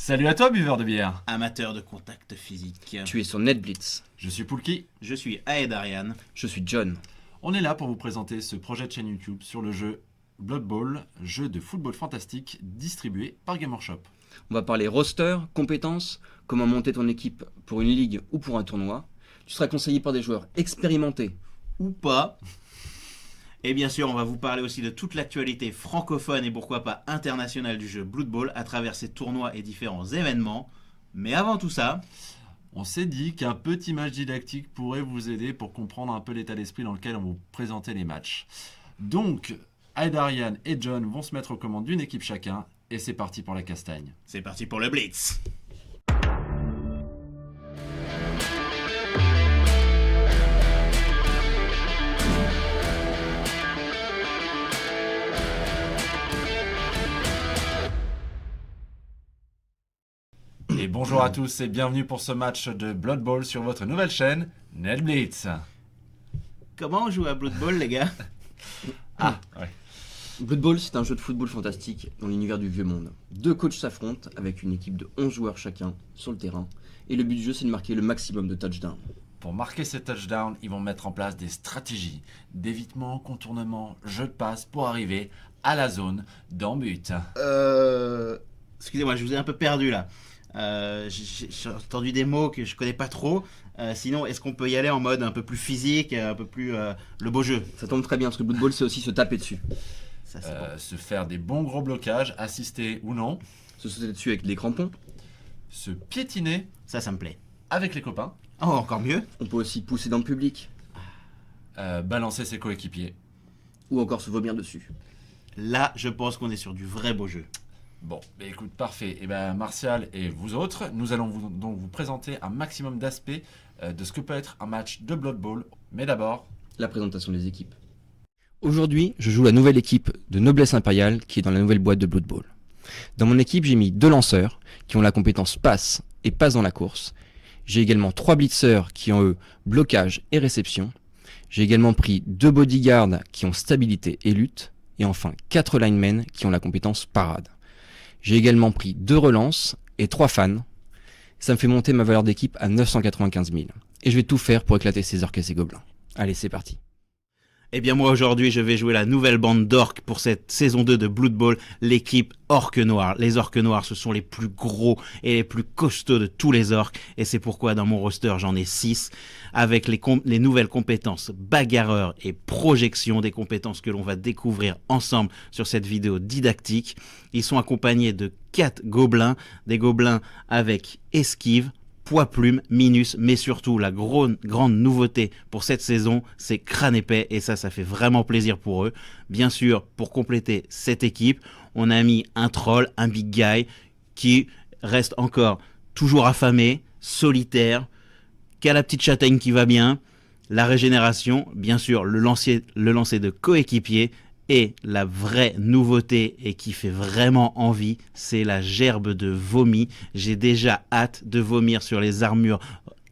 Salut à toi, buveur de bière. Amateur de contact physique. Tu es sur NetBlitz. Je suis Poulki. Je suis Aed Ariane. Je suis John. On est là pour vous présenter ce projet de chaîne YouTube sur le jeu Blood Bowl, jeu de football fantastique distribué par Game Workshop. On va parler roster, compétences, comment monter ton équipe pour une ligue ou pour un tournoi. Tu seras conseillé par des joueurs expérimentés. Ou pas. Et bien sûr, on va vous parler aussi de toute l'actualité francophone et pourquoi pas internationale du jeu Blood Bowl à travers ses tournois et différents événements. Mais avant tout ça, on s'est dit qu'un petit match didactique pourrait vous aider pour comprendre un peu l'état d'esprit dans lequel on vous présentait les matchs. Donc, Aed, Ariane et John vont se mettre aux commandes d'une équipe chacun et c'est parti pour la castagne. c'est parti pour le Blitz. Et bonjour à tous et bienvenue pour ce match de Blood Bowl sur votre nouvelle chaîne, NetBlitz. Comment on joue à Blood Bowl, les gars? Ah, ouais. Blood Bowl, c'est un jeu de football fantastique dans l'univers du vieux monde. Deux coachs s'affrontent avec une équipe de 11 joueurs chacun sur le terrain. Et le but du jeu, c'est de marquer le maximum de touchdowns. Pour marquer ces touchdowns, ils vont mettre en place des stratégies d'évitement, contournement, jeu de passe pour arriver à la zone d'en-but. Excusez-moi, je vous ai un peu perdu là. J'ai entendu des mots que je connais pas trop. Sinon, est-ce qu'on peut y aller en mode un peu plus physique, un peu plus le beau jeu? Ça tombe très bien parce que Blood Bowl, c'est aussi se taper dessus. Ça, c'est bon. Se faire des bons gros blocages, assister ou non, Se sauter dessus avec des crampons. se piétiner Ça me plaît. avec les copains, Oh, encore mieux. On peut aussi pousser dans le public. balancer ses coéquipiers. Ou encore se vomir dessus. Là, je pense qu'on est sur du vrai beau jeu. Bon, bah écoute, parfait. Et ben Martial et vous autres, nous allons donc vous présenter un maximum d'aspects de ce que peut être un match de Blood Bowl. Mais d'abord, La présentation des équipes. Aujourd'hui, je joue la nouvelle équipe de Noblesse Impériale qui est dans la nouvelle boîte de Blood Bowl. Dans mon équipe, j'ai mis 2 lanceurs qui ont la compétence passe et passe dans la course. J'ai également 3 blitzers qui ont eux blocage et réception. J'ai également pris 2 bodyguards qui ont stabilité et lutte. Et enfin 4 linemen qui ont la compétence parade. J'ai également pris 2 relances et 3 fans. Ça me fait monter ma valeur d'équipe à 995 000. Et je vais tout faire pour éclater ces orques et ces gobelins. Allez, c'est parti. Eh bien moi aujourd'hui je vais jouer la nouvelle bande d'orques pour cette saison 2 de Blood Bowl, l'équipe Orques Noirs. Les Orques Noirs ce sont les plus gros et les plus costauds de tous les orques et c'est pourquoi dans mon roster j'en ai 6 avec les nouvelles compétences bagarreur et projection, des compétences que l'on va découvrir ensemble sur cette vidéo didactique. Ils sont accompagnés de 4 gobelins, des gobelins avec esquive, poids plume, minus, mais surtout la grande nouveauté pour cette saison, c'est crâne épais et ça fait vraiment plaisir pour eux. Bien sûr, pour compléter cette équipe, on a mis un troll, un big guy qui reste encore toujours affamé, solitaire, qui a la petite châtaigne qui va bien, la régénération, bien sûr le lancer de coéquipier. Et la vraie nouveauté et qui fait vraiment envie, c'est la gerbe de vomi. J'ai déjà hâte de vomir sur les armures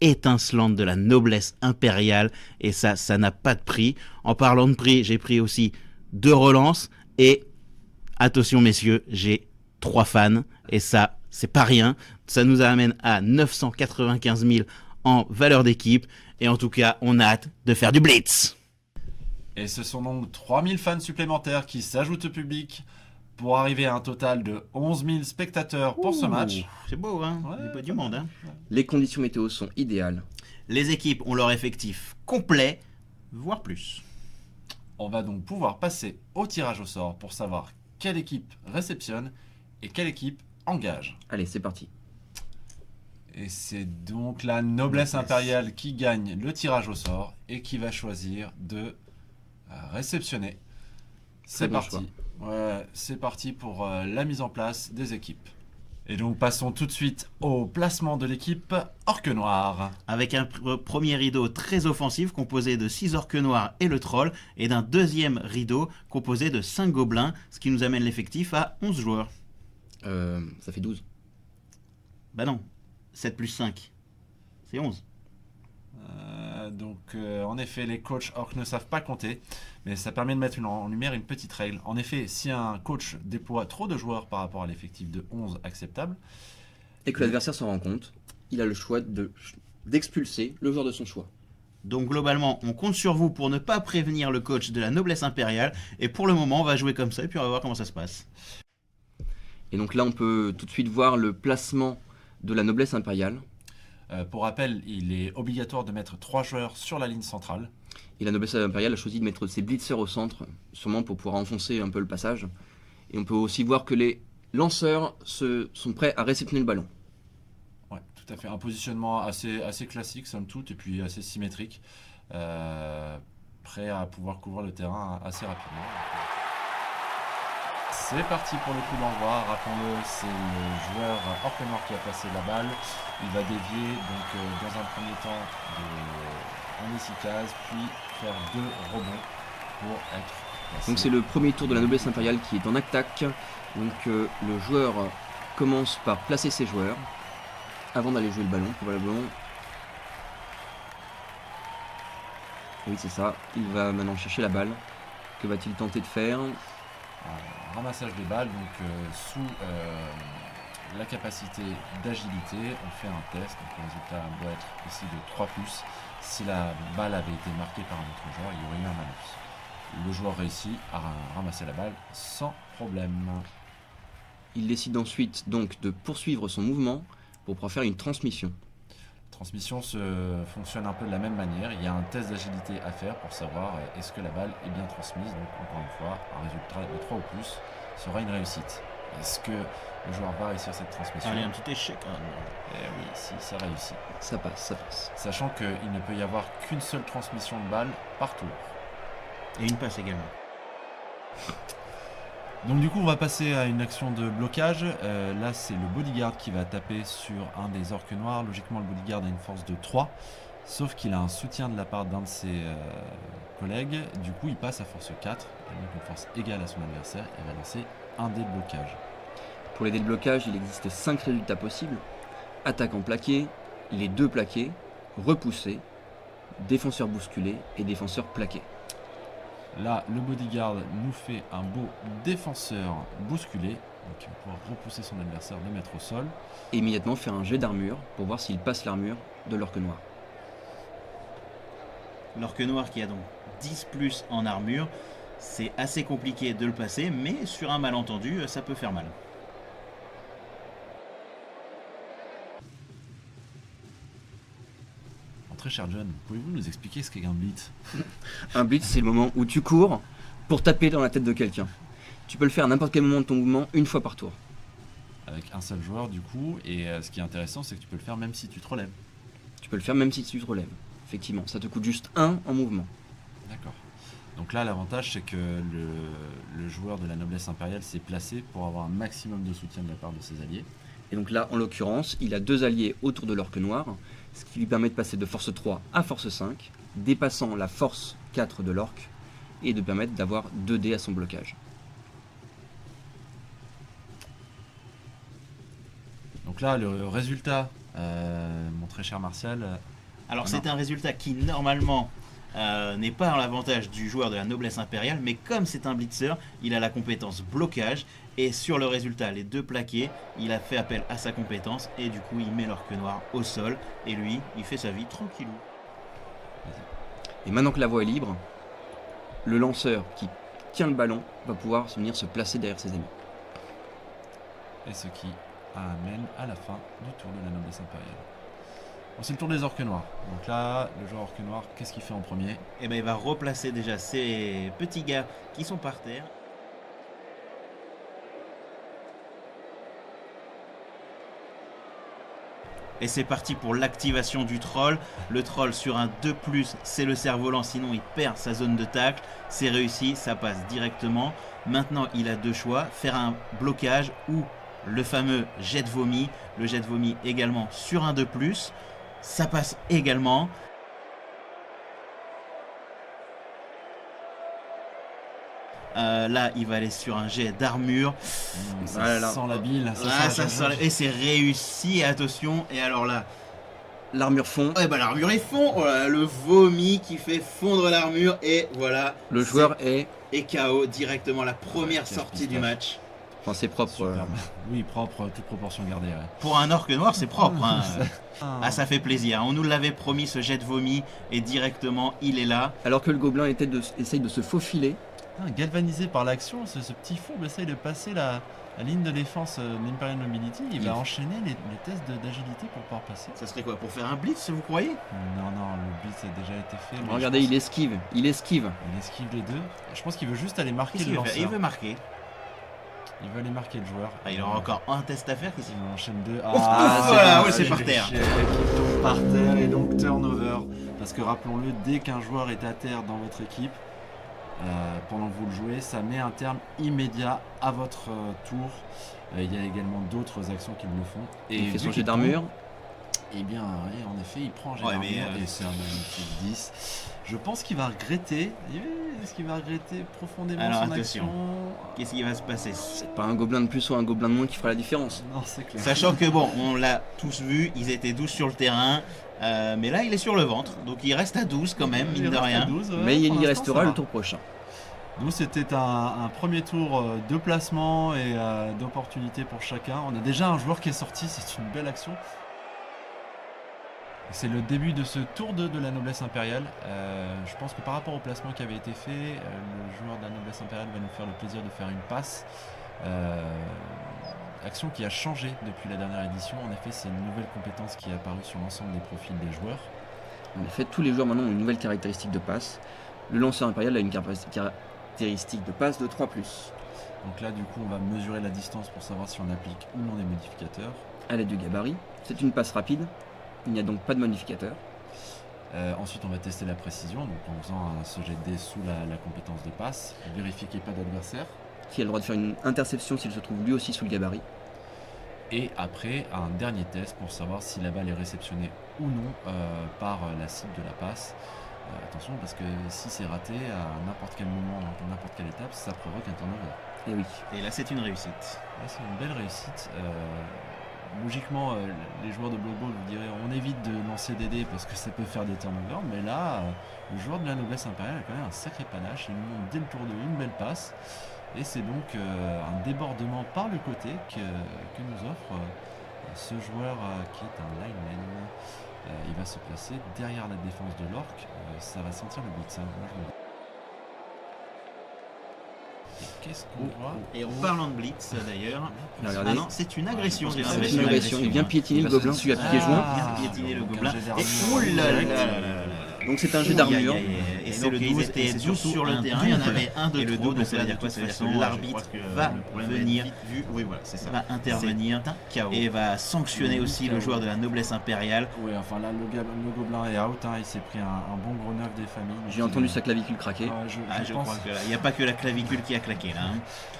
étincelantes de la noblesse impériale. Et ça n'a pas de prix. En parlant de prix, j'ai pris aussi 2 relances. Et attention messieurs, j'ai 3 fans. Et ça, c'est pas rien. Ça nous amène à 995 000 en valeur d'équipe. Et en tout cas, on a hâte de faire du blitz. et ce sont donc 3000 fans supplémentaires qui s'ajoutent au public pour arriver à un total de 11 000 spectateurs pour ce match. C'est beau, hein? Ouais, Il y a pas du pas monde, mal. hein? Les conditions météo sont idéales. Les équipes ont leur effectif complet, voire plus. On va donc pouvoir passer au tirage au sort pour savoir quelle équipe réceptionne et quelle équipe engage. Allez, c'est parti. Et c'est donc la noblesse impériale qui gagne le tirage au sort et qui va choisir de réceptionner. C'est bon parti. Ouais, c'est parti pour la mise en place des équipes. Et donc passons tout de suite au placement de l'équipe Orques Noirs. Avec un premier rideau très offensif composé de 6 orques noirs et le troll, et d'un deuxième rideau composé de 5 gobelins, ce qui nous amène l'effectif à 11 joueurs. Ça fait 12. Bah non, 7 plus 5, c'est 11. En effet, les coachs orques ne savent pas compter, mais ça permet de mettre en lumière une petite règle. En effet, si un coach déploie trop de joueurs par rapport à l'effectif de 11 acceptable, et que l'adversaire s'en rend compte, il a le choix d'expulser le joueur de son choix. Donc globalement, on compte sur vous pour ne pas prévenir le coach de la noblesse impériale. Et pour le moment, on va jouer comme ça et puis on va voir comment ça se passe. Et donc là, on peut tout de suite voir le placement de la noblesse impériale. Pour rappel, il est obligatoire de mettre 3 joueurs sur la ligne centrale. Et la noblesse impériale a choisi de mettre ses blitzers au centre, sûrement pour pouvoir enfoncer un peu le passage. Et on peut aussi voir que les lanceurs sont prêts à réceptionner le ballon. Ouais, tout à fait. Un positionnement assez classique, somme toute, et puis assez symétrique. Prêt à pouvoir couvrir le terrain assez rapidement. C'est parti pour le coup d'envoi. Rappelons-le, c'est le joueur Orc-Noir qui a placé la balle. Il va dévier donc dans un premier temps en essicase, puis faire 2 rebonds pour être placé. Donc c'est le premier tour de la noblesse impériale qui est en attaque. Donc le joueur commence par placer ses joueurs avant d'aller jouer le ballon, probablement. Oui, c'est ça. Il va maintenant chercher la balle. Que va-t-il tenter de faire? Un ramassage de balles, donc sous la capacité d'agilité. On fait un test, donc le résultat doit être ici de 3+. Si la balle avait été marquée par un autre joueur, il y aurait eu un malus. Le joueur réussit à ramasser la balle sans problème. Il décide ensuite donc de poursuivre son mouvement pour pouvoir faire une transmission. La transmission fonctionne un peu de la même manière. Il y a un test d'agilité à faire pour savoir est-ce que la balle est bien transmise. Donc encore une fois, un résultat de 3 ou plus sera une réussite. Est-ce que le joueur va réussir cette transmission? Allez, un petit échec. Eh oui, si ça réussit. Ça passe, ça passe. Sachant qu'il ne peut y avoir qu'une seule transmission de balle par tour. Et une passe également. Donc du coup on va passer à une action de blocage. Là c'est le bodyguard qui va taper sur un des orques noirs. Logiquement le bodyguard a une force de 3. Sauf qu'il a un soutien de la part d'un de ses collègues. Du coup il passe à force 4. Et donc une force égale à son adversaire. Et va lancer un dé de blocage. Pour les dés de blocage, il existe 5 résultats possibles. Attaquant plaqué, les 2 plaqués, repoussé, défenseur bousculé et défenseur plaqué. Là, le bodyguard nous fait un beau défenseur bousculé. Donc il va pouvoir repousser son adversaire, le mettre au sol. Et immédiatement faire un jet d'armure pour voir s'il passe l'armure de l'orque noir. L'orque noir qui a donc 10+ en armure. C'est assez compliqué de le passer, mais sur un malentendu, ça peut faire mal. Très cher John, pouvez-vous nous expliquer ce qu'est un blitz? Un blitz, c'est le moment où tu cours pour taper dans la tête de quelqu'un. Tu peux le faire à n'importe quel moment de ton mouvement, une fois par tour. Avec un seul joueur du coup, et ce qui est intéressant c'est que tu peux le faire même si tu te relèves. Tu peux le faire même si tu te relèves, effectivement. Ça te coûte juste 1 en mouvement. D'accord. Donc là l'avantage c'est que le joueur de la noblesse impériale s'est placé pour avoir un maximum de soutien de la part de ses alliés. Et donc là, en l'occurrence, il a 2 alliés autour de l'orque noir, ce qui lui permet de passer de force 3 à force 5, dépassant la force 4 de l'orque, et de permettre d'avoir 2 dés à son blocage. Donc là, le résultat, mon très cher Martial... Alors c'est un résultat qui normalement n'est pas à l'avantage du joueur de la noblesse impériale, mais comme c'est un blitzer, il a la compétence blocage, et sur le résultat, les 2 plaqués, il a fait appel à sa compétence, et du coup il met l'orque noir au sol, et lui, il fait sa vie tranquillou. Et maintenant que la voie est libre, le lanceur qui tient le ballon va pouvoir venir se placer derrière ses ennemis. Et ce qui amène à la fin du tour de la noblesse impériale. Bon, c'est le tour des orques noirs. Donc là, le joueur orque noir, qu'est-ce qu'il fait en premier? Et ben il va replacer déjà ces petits gars qui sont par terre. Et c'est parti pour l'activation du troll. Le troll sur un 2+, c'est le cerf-volant, sinon il perd sa zone de tacle. C'est réussi, ça passe directement. Maintenant, il a 2 choix, faire un blocage ou le fameux jet de vomi. Le jet de vomi également sur un 2+. Ça passe également. Là, il va aller sur un jet d'armure. Ça sent la bile. Et c'est réussi, attention. Et alors là, L'armure fond. eh ben, l'armure est fond. Oh là là, le vomi qui fait fondre l'armure. Et voilà. Le joueur est Et KO directement la première Quel sortie du pistache. match. Enfin, c'est propre. Superbe. Oui, propre, toute proportion gardée. Ouais. Pour un orque noir, c'est propre. Hein. Ah, Ah, ça fait plaisir. On nous l'avait promis, ce jet de vomi, et directement, il est là. Alors que le gobelin essaye de se faufiler. galvanisé par l'action, ce petit fourbe essaye de passer la ligne de défense de l'Imperial Nobility. Il va enchaîner les tests d'agilité pour pouvoir passer. Ça serait quoi? Pour faire un blitz, vous croyez? Non, le blitz a déjà été fait. mais Regardez, je il esquive. Il esquive. pense- il esquive les deux. Je pense qu'il veut juste aller marquer Qu'est-ce le qu'il veut faire? lanceur. Il veut marquer. Il veut aller marquer le joueur. Ah, il aura encore un test à faire. Qu'est-ce qu'il Il en enchaîne deux. voilà, bon, ouais, c'est par terre. l'échec qui tombe par terre et donc turnover. Parce que rappelons-le, dès qu'un joueur est à terre dans votre équipe, pendant que vous le jouez, ça met un terme immédiat à votre tour. Il y a également d'autres actions qui le font. Et Il fait vu son qu'il jet d'armure. tombe, eh bien, oui, en effet, il prend un jet Ouais, d'armure mais, et c'est un magnifique 10. Je pense qu'il va regretter. Est-ce qu'il va regretter profondément Alors, son attention. action? Qu'est-ce qui va se passer? C'est pas un gobelin de plus ou un gobelin de moins qui fera la différence. Non, c'est clair. Sachant que bon, on l'a tous vu, ils étaient 12 sur le terrain, mais là il est sur le ventre, donc il reste à 12 quand même, Il mine de reste à rien. 12, ouais, Mais pour il l'instant, restera ça le va. tour prochain. Nous, c'était un premier tour de placement et d'opportunité pour chacun. On a déjà un joueur qui est sorti, c'est une belle action. C'est le début de ce tour 2 de la noblesse impériale. Je pense que par rapport au placement qui avait été fait, le joueur de la noblesse impériale va nous faire le plaisir de faire une passe. Action qui a changé depuis la dernière édition. En effet, c'est une nouvelle compétence qui est apparue sur l'ensemble des profils des joueurs. En effet, tous les joueurs maintenant ont une nouvelle caractéristique de passe. Le lanceur impérial a une caractéristique de passe de 3+. Donc là, du coup, on va mesurer la distance pour savoir si on applique ou non des modificateurs. À l'aide du gabarit. C'est une passe rapide. Il n'y a donc pas de modificateur. Ensuite, on va tester la précision, donc en faisant ce jet de dés sous la compétence de passe. Vérifier qu'il n'y ait pas d'adversaire. Qui a le droit de faire une interception s'il se trouve lui aussi sous le gabarit. Et après, un dernier test pour savoir si la balle est réceptionnée ou non par la cible de la passe. Attention, parce que si c'est raté, à n'importe quel moment, à n'importe quelle étape, ça provoque un turnover. Et oui. Et là c'est une réussite. Là, c'est une belle réussite. Logiquement, les joueurs de Blood Bowl vous diraient on évite de lancer des dés parce que ça peut faire des turnovers, mais là, le joueur de la noblesse impériale a quand même un sacré panache. Il nous montre dès le tour de une belle passe. Et c'est donc un débordement par le côté que nous offre ce joueur qui est un lineman. Il va se placer derrière la défense de l'orque. Ça va sentir le blitz. Hein. Moi, je me dis. Et qu'est-ce qu'on voit? Et en parlant de blitz d'ailleurs, Regardez. ah non, c'est une agression. j'ai C'est l'impression. une agression. Il vient piétiner le gobelin celui à pieds joints. Bien piétiner le donc gobelin. un jet Et d'armure oh là là direct. là là là. Donc c'est un jet d'armure. Et c'est le 12, et c'est 12 sur le terrain, il y en avait un de trop, donc ça veut dire quoi? Ça veut dire que l'arbitre va venir, Oui, voilà, c'est ça. va intervenir et va sanctionner aussi le joueur de la noblesse impériale. Oui, enfin là, le gobelin est out. Hein. Il s'est pris un bon gros neuf des familles. J'ai entendu sa clavicule craquer. Je crois qu'il n'y a pas que la clavicule qui a claqué là. Hein.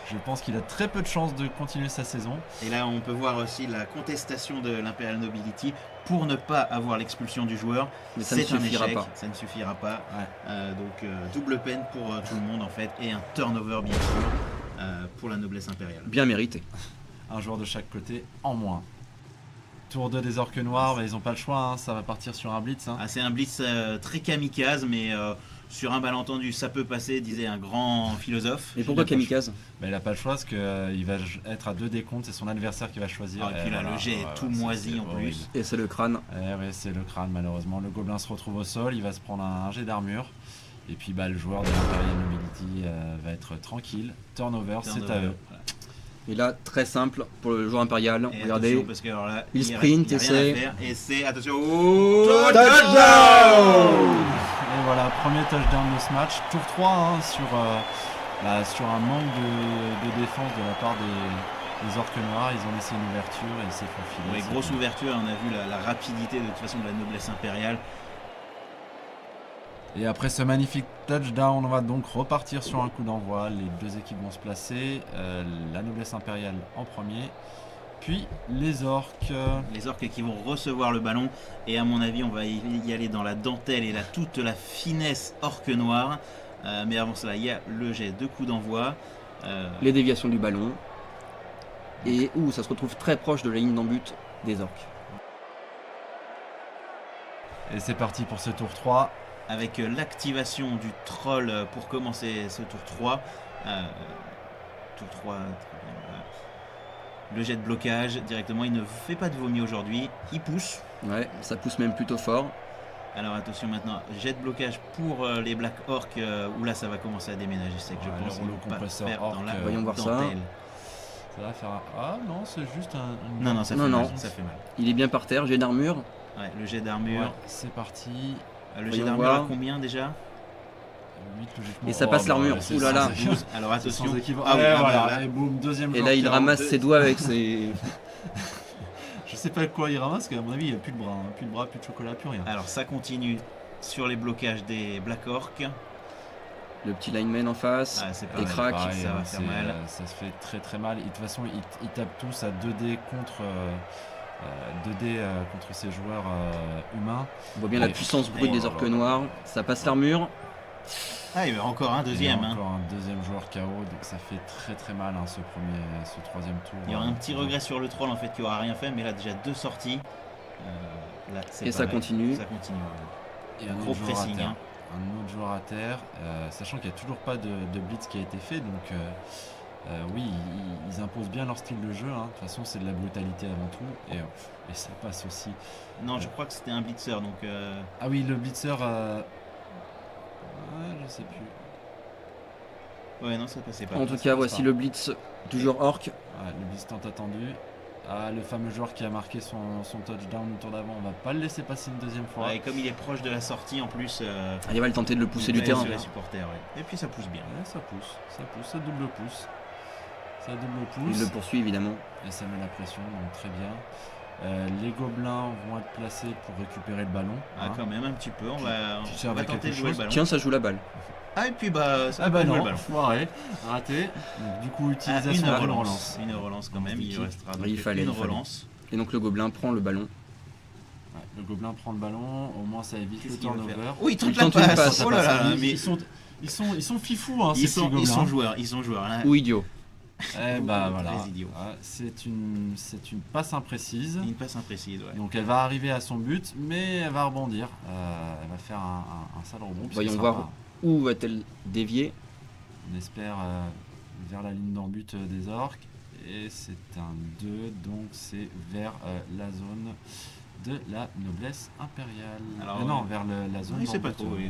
Je pense qu'il a très peu de chances de continuer sa saison. Et là, on peut voir aussi la contestation de l'Imperial Nobility pour ne pas avoir l'expulsion du joueur. Mais ça ne C'est un suffira échec, pas. ça ne suffira pas. Ouais. Donc double peine pour tout le monde en fait et un turnover bien sûr pour la noblesse impériale. Bien mérité. Un joueur de chaque côté en moins. Tour 2 des orques noirs, bah, ils n'ont pas le choix. Hein. Ça va partir sur un blitz. Hein. Ah, c'est un blitz très kamikaze, mais sur un malentendu, ça peut passer, disait un grand philosophe. Et pourquoi Il a pas le kamikaze? Bah, il n'a pas le choix parce qu'il va être à 2 décomptes. C'est son adversaire qui va choisir. Ah, et puis là, le jet est tout moisi en horrible. plus. Et c'est le crâne. Ouais, c'est le crâne malheureusement. Le gobelin se retrouve au sol, il va se prendre un jet d'armure. Et puis bah, le joueur de l'Imperial Nobility va être tranquille. Turnover, c'est à eux. Voilà. Et là, très simple pour le joueur impérial. Et Regardez. attention, parce que alors là, Il y a- sprint y a et rien à c'est- faire. Et c'est, attention, oh, Et voilà, premier touchdown de ce match. Tour 3 hein, sur un manque de défense de la part des orques noirs. Ils ont laissé une ouverture et ils s'est faufilé. Ouais, grosse ouverture, on a vu la rapidité de toute façon de la noblesse impériale. Et après ce magnifique touchdown, on va donc repartir sur un coup d'envoi. Les deux équipes vont se placer. La noblesse impériale en premier. Puis les orques. Les orques qui vont recevoir le ballon et à mon avis on va y aller dans la dentelle et toute la finesse orque noire. Mais avant cela il y a le jet de coup d'envoi. Les déviations du ballon. Et où ça se retrouve très proche de la ligne d'en-but des orques. Et c'est parti pour ce tour 3. Avec l'activation du troll pour commencer ce tour 3. Tour 3, très bien, voilà. Le jet de blocage, directement, il ne fait pas de vomi aujourd'hui. Il pousse. Ouais, ça pousse même plutôt fort. Alors attention maintenant, jet de blocage pour les Black Orcs, où là ça va commencer à déménager sec, je Ouais, pense. le Ils rouleau vont pas compresseur faire orc, dans la voyons voir ça. dentelle. Ça va faire. Ah non, c'est juste un. Non, ça fait Non, mal, non. ça fait mal. Il est bien par terre, j'ai d'armure. Ouais, le jet d'armure. Ouais, c'est parti. Le jet Voyons d'armure à voir. combien déjà 8 logiquement. Et ça passe l'armure. c'est Ouh là là. sans- 12. Alors c'est attention. sans équivoque. Ah oui, Ouais, ah voilà. bah, Et boum, deuxième Et joueur là, il KO. ramasse ses doigts avec ses. Je sais pas quoi il ramasse, parce qu'à mon avis, il n'y a plus de bras. Hein. Plus de bras, plus de chocolat, plus rien. Alors ça continue sur les blocages des Black Orcs. Le petit lineman en face. Ah, c'est Et pareil. crac. Pareil, ça va hein, faire c'est, mal. ça se fait très très mal. Et de toute façon, ils tapent tous à 2D contre, 2D, contre ces joueurs humains. On voit bien la Et- puissance brute oh des là orques là. noirs. Ça passe l'armure. Ah, il y a encore un deuxième. Et Hein. encore un deuxième joueur KO, donc ça fait très très mal hein, ce troisième tour. Il y aura un petit regret sur le troll en fait qui aura rien fait, mais là déjà 2 sorties. Là, c'est Et ça pareil. continue. Ça continue. Ouais. Et un Gros autre joueur à pressing, terre. hein. Un autre joueur à terre, sachant qu'il n'y a toujours pas de blitz qui a été fait, donc oui, ils imposent bien leur style de jeu. Hein. De toute façon, c'est de la brutalité avant tout, et ça passe aussi. Non, je crois que c'était un blitzer, donc Ah oui, le blitzer, je sais plus. ouais, non, ça passait pas. En tout ça cas, passe voici pas. le blitz, toujours orc. Ouais, le blitz tant attendu. Ah, le fameux joueur qui a marqué son touchdown au tour d'avant, on va pas le laisser passer une deuxième fois. Ouais, et comme il est proche de la sortie en plus, Ah, il va le tenter de le pousser du ouais, terrain. sur les supporters, ouais. Et puis ça pousse bien. Ouais, ça pousse, ça double pouce. Ça double Il pouce. le poursuit évidemment. Et ça met la pression, donc très bien. Les gobelins vont être placés pour récupérer le ballon. Ah, hein. quand même un petit peu. On va sers de tenter de quelque jouer le chose ballon. Tiens, ça joue la balle. Ah, et puis bah, ça Ah va bah jouer le non, ballon. foiré, raté. Donc, du coup, Ah, utilisation une d'une relance. relance. Une relance quand même, il Vicky. restera donc Il fallait, une il fallait. relance. Et donc le gobelin prend le ballon. Ouais, le gobelin prend le ballon, au moins ça évite le Qu'est-ce qu'il veut turnover. faire Oui, il tente Il la tente une passe. passe. Oh là là, Ils- mais ils sont fifous, hein, ils ces sont, petits ils sont gobelins. joueurs, ils sont joueurs. Là. Ou idiot. Eh bah Ou voilà. très idiot. Ouais, c'est une passe imprécise. Une passe imprécise, ouais. Donc elle va arriver à son but, mais elle va rebondir. Elle va faire un sale rebond. puis Voyons ce voir. sera pas- Où va-t-elle dévier? On espère vers la ligne d'en but des orques. Et c'est un 2, donc c'est vers la zone de la noblesse impériale. Alors, non, vers la zone Il sait d'en pas but, trop. oui.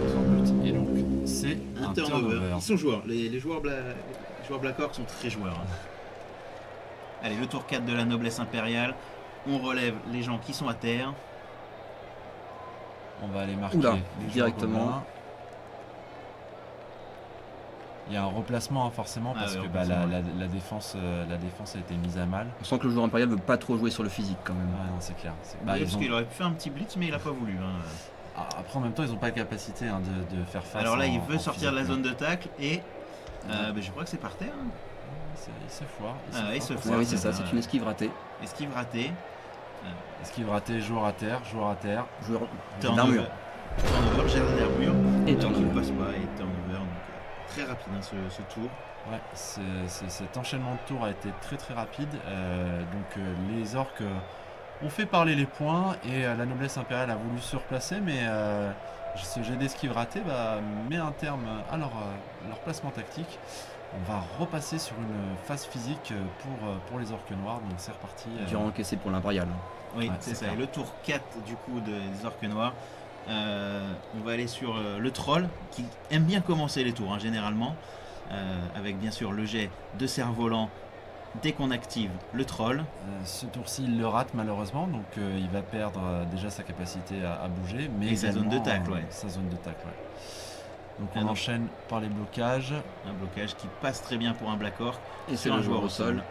zone d'en but. Et donc c'est un turnover. Ils sont joueurs. Les joueurs Black Orc sont très joueurs. Hein. Allez, le tour 4 de la noblesse impériale. On relève les gens qui sont à terre. On va aller marquer Oula, les joueurs directement. gobelins. Il y a un replacement hein, forcément Ah parce ouais, que replacement, la défense a été mise à mal. On sent que le joueur impérial veut pas trop jouer sur le physique quand Ouais, même. non, c'est clair. Bah, Ils parce ont- qu'il aurait pu faire un petit blitz, mais il a pas voulu. Hein. Après, en même temps, ils n'ont pas la capacité hein, de faire face. Alors là, il en veut sortir de la physique, zone de tacle et bah, je crois que c'est par terre. Hein. Il se foire. Ah, il se Ouais, foire. oui, c'est ça, ça. c'est une esquive ratée. Esquive ratée. Esquive raté, joueur à terre. Joueur Turnover. d'armure. Turnover, gère d'armure. Et Donc il turnover. passe pas et turnover. Donc très rapide hein, ce tour. Ouais, cet enchaînement de tours a été très très rapide. Les orques ont fait parler les points et la noblesse impériale a voulu se replacer, mais ce jet d'esquive raté met un terme à leur placement tactique. On va repasser sur une phase physique pour les orques noirs, donc c'est reparti. Durant encaissé pour l'impérial. Oui, Ouais, c'est c'est ça. clair. Et le tour 4 du coup des orques noirs. On va aller sur le troll qui aime bien commencer les tours hein, généralement. Avec bien sûr le jet de cerf-volant dès qu'on active le troll. Ce tour-ci, il le rate malheureusement, donc il va perdre déjà sa capacité à bouger, mais Et sa zone de également, tacle, ouais. Sa zone de tacle, ouais. Donc Ah on non. enchaîne par les blocages. Un blocage qui passe très bien pour un Black Orc. Et c'est sur le un joueur au sol.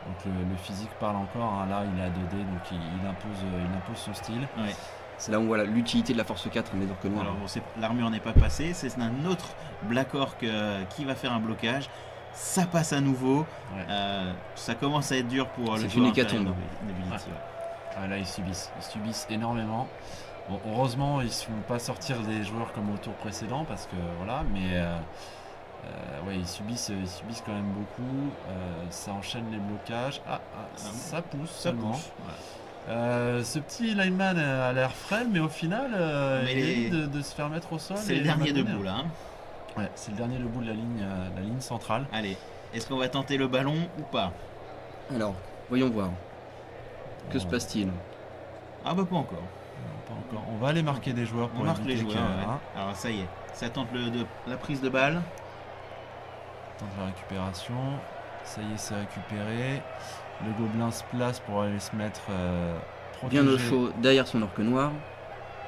Donc le physique parle encore, hein. Là il est à 2D, donc il impose son style. Ouais. C'est là où on voit l'utilité de la force 4 des orques noirs. Alors bon, l'armure n'est pas passée. C'est un autre Black Orc qui va faire un blocage. Ça passe à nouveau. Ouais. Ça commence à être dur pour le C'est joueur une hécatombe. Nobility, ouais. Ah, là ils subissent énormément. Bon, heureusement ils ne se font pas sortir des joueurs comme au tour précédent parce que voilà, mais ouais, ils subissent quand même beaucoup. Ça enchaîne les blocages. Ça pousse Ça seulement. pousse. Ce petit lineman a l'air frêle, mais au final, Mais il les- évite de se faire mettre au sol. C'est et le dernier malmener. debout là. Hein. Ouais, c'est le dernier debout de la ligne centrale. Allez, Est-ce qu'on va tenter le ballon ou pas? Alors, voyons voir. Que se passe-t-il? Ah bah pas encore. Non, pas encore. On va aller marquer des joueurs On pour marque les éviter joueurs. que- Ouais. hein, Alors ça y est, ça tente la prise de balle. tente la récupération. Ça y est, c'est récupéré. Le gobelin se place pour aller se mettre Bien au protégé. chaud derrière son orque noir.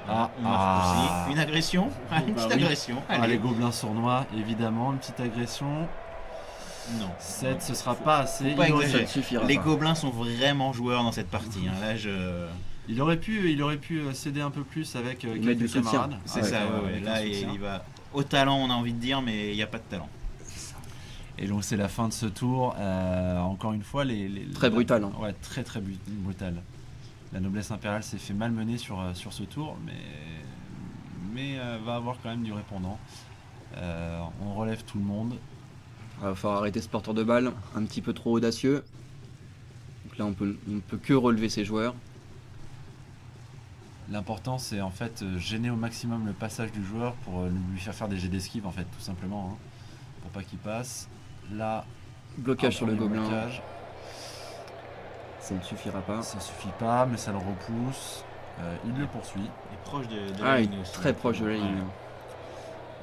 On marque aussi. Une agression. Ah, une Bah petite oui. agression. Ah, les Allez. gobelins sournois, évidemment, une petite agression. Non. 7, ce sera pas assez. Faut pas Il aurait- Ça exagérer. ne suffira Les pas. gobelins sont vraiment joueurs dans cette partie. Hein. Là, Il aurait pu céder un peu plus avec mettre quelques du soutien. camarades. c'est Ouais, ça. avec, Ouais, ouais. avec Là, un soutien. il va au talent, on a envie de dire, mais il n'y a pas de talent. Et donc c'est la fin de ce tour. Encore une fois, Très brutal, hein. Ouais, très brutal. La noblesse impériale s'est fait malmener sur ce tour, mais va avoir quand même du répondant. On relève tout le monde. Il va falloir arrêter ce porteur de balle, un petit peu trop audacieux. Donc là, on ne peut que relever ses joueurs. L'important c'est en fait gêner au maximum le passage du joueur pour lui faire des jets d'esquive en fait, tout simplement, hein, pour pas qu'il passe. Là, Blocage sur le premier gobelin, blocage. ça ne suffira pas. Ça suffit pas, mais ça le repousse. Il le poursuit. Il est proche de Ah, la il ligne est aussi. très proche de la ligne.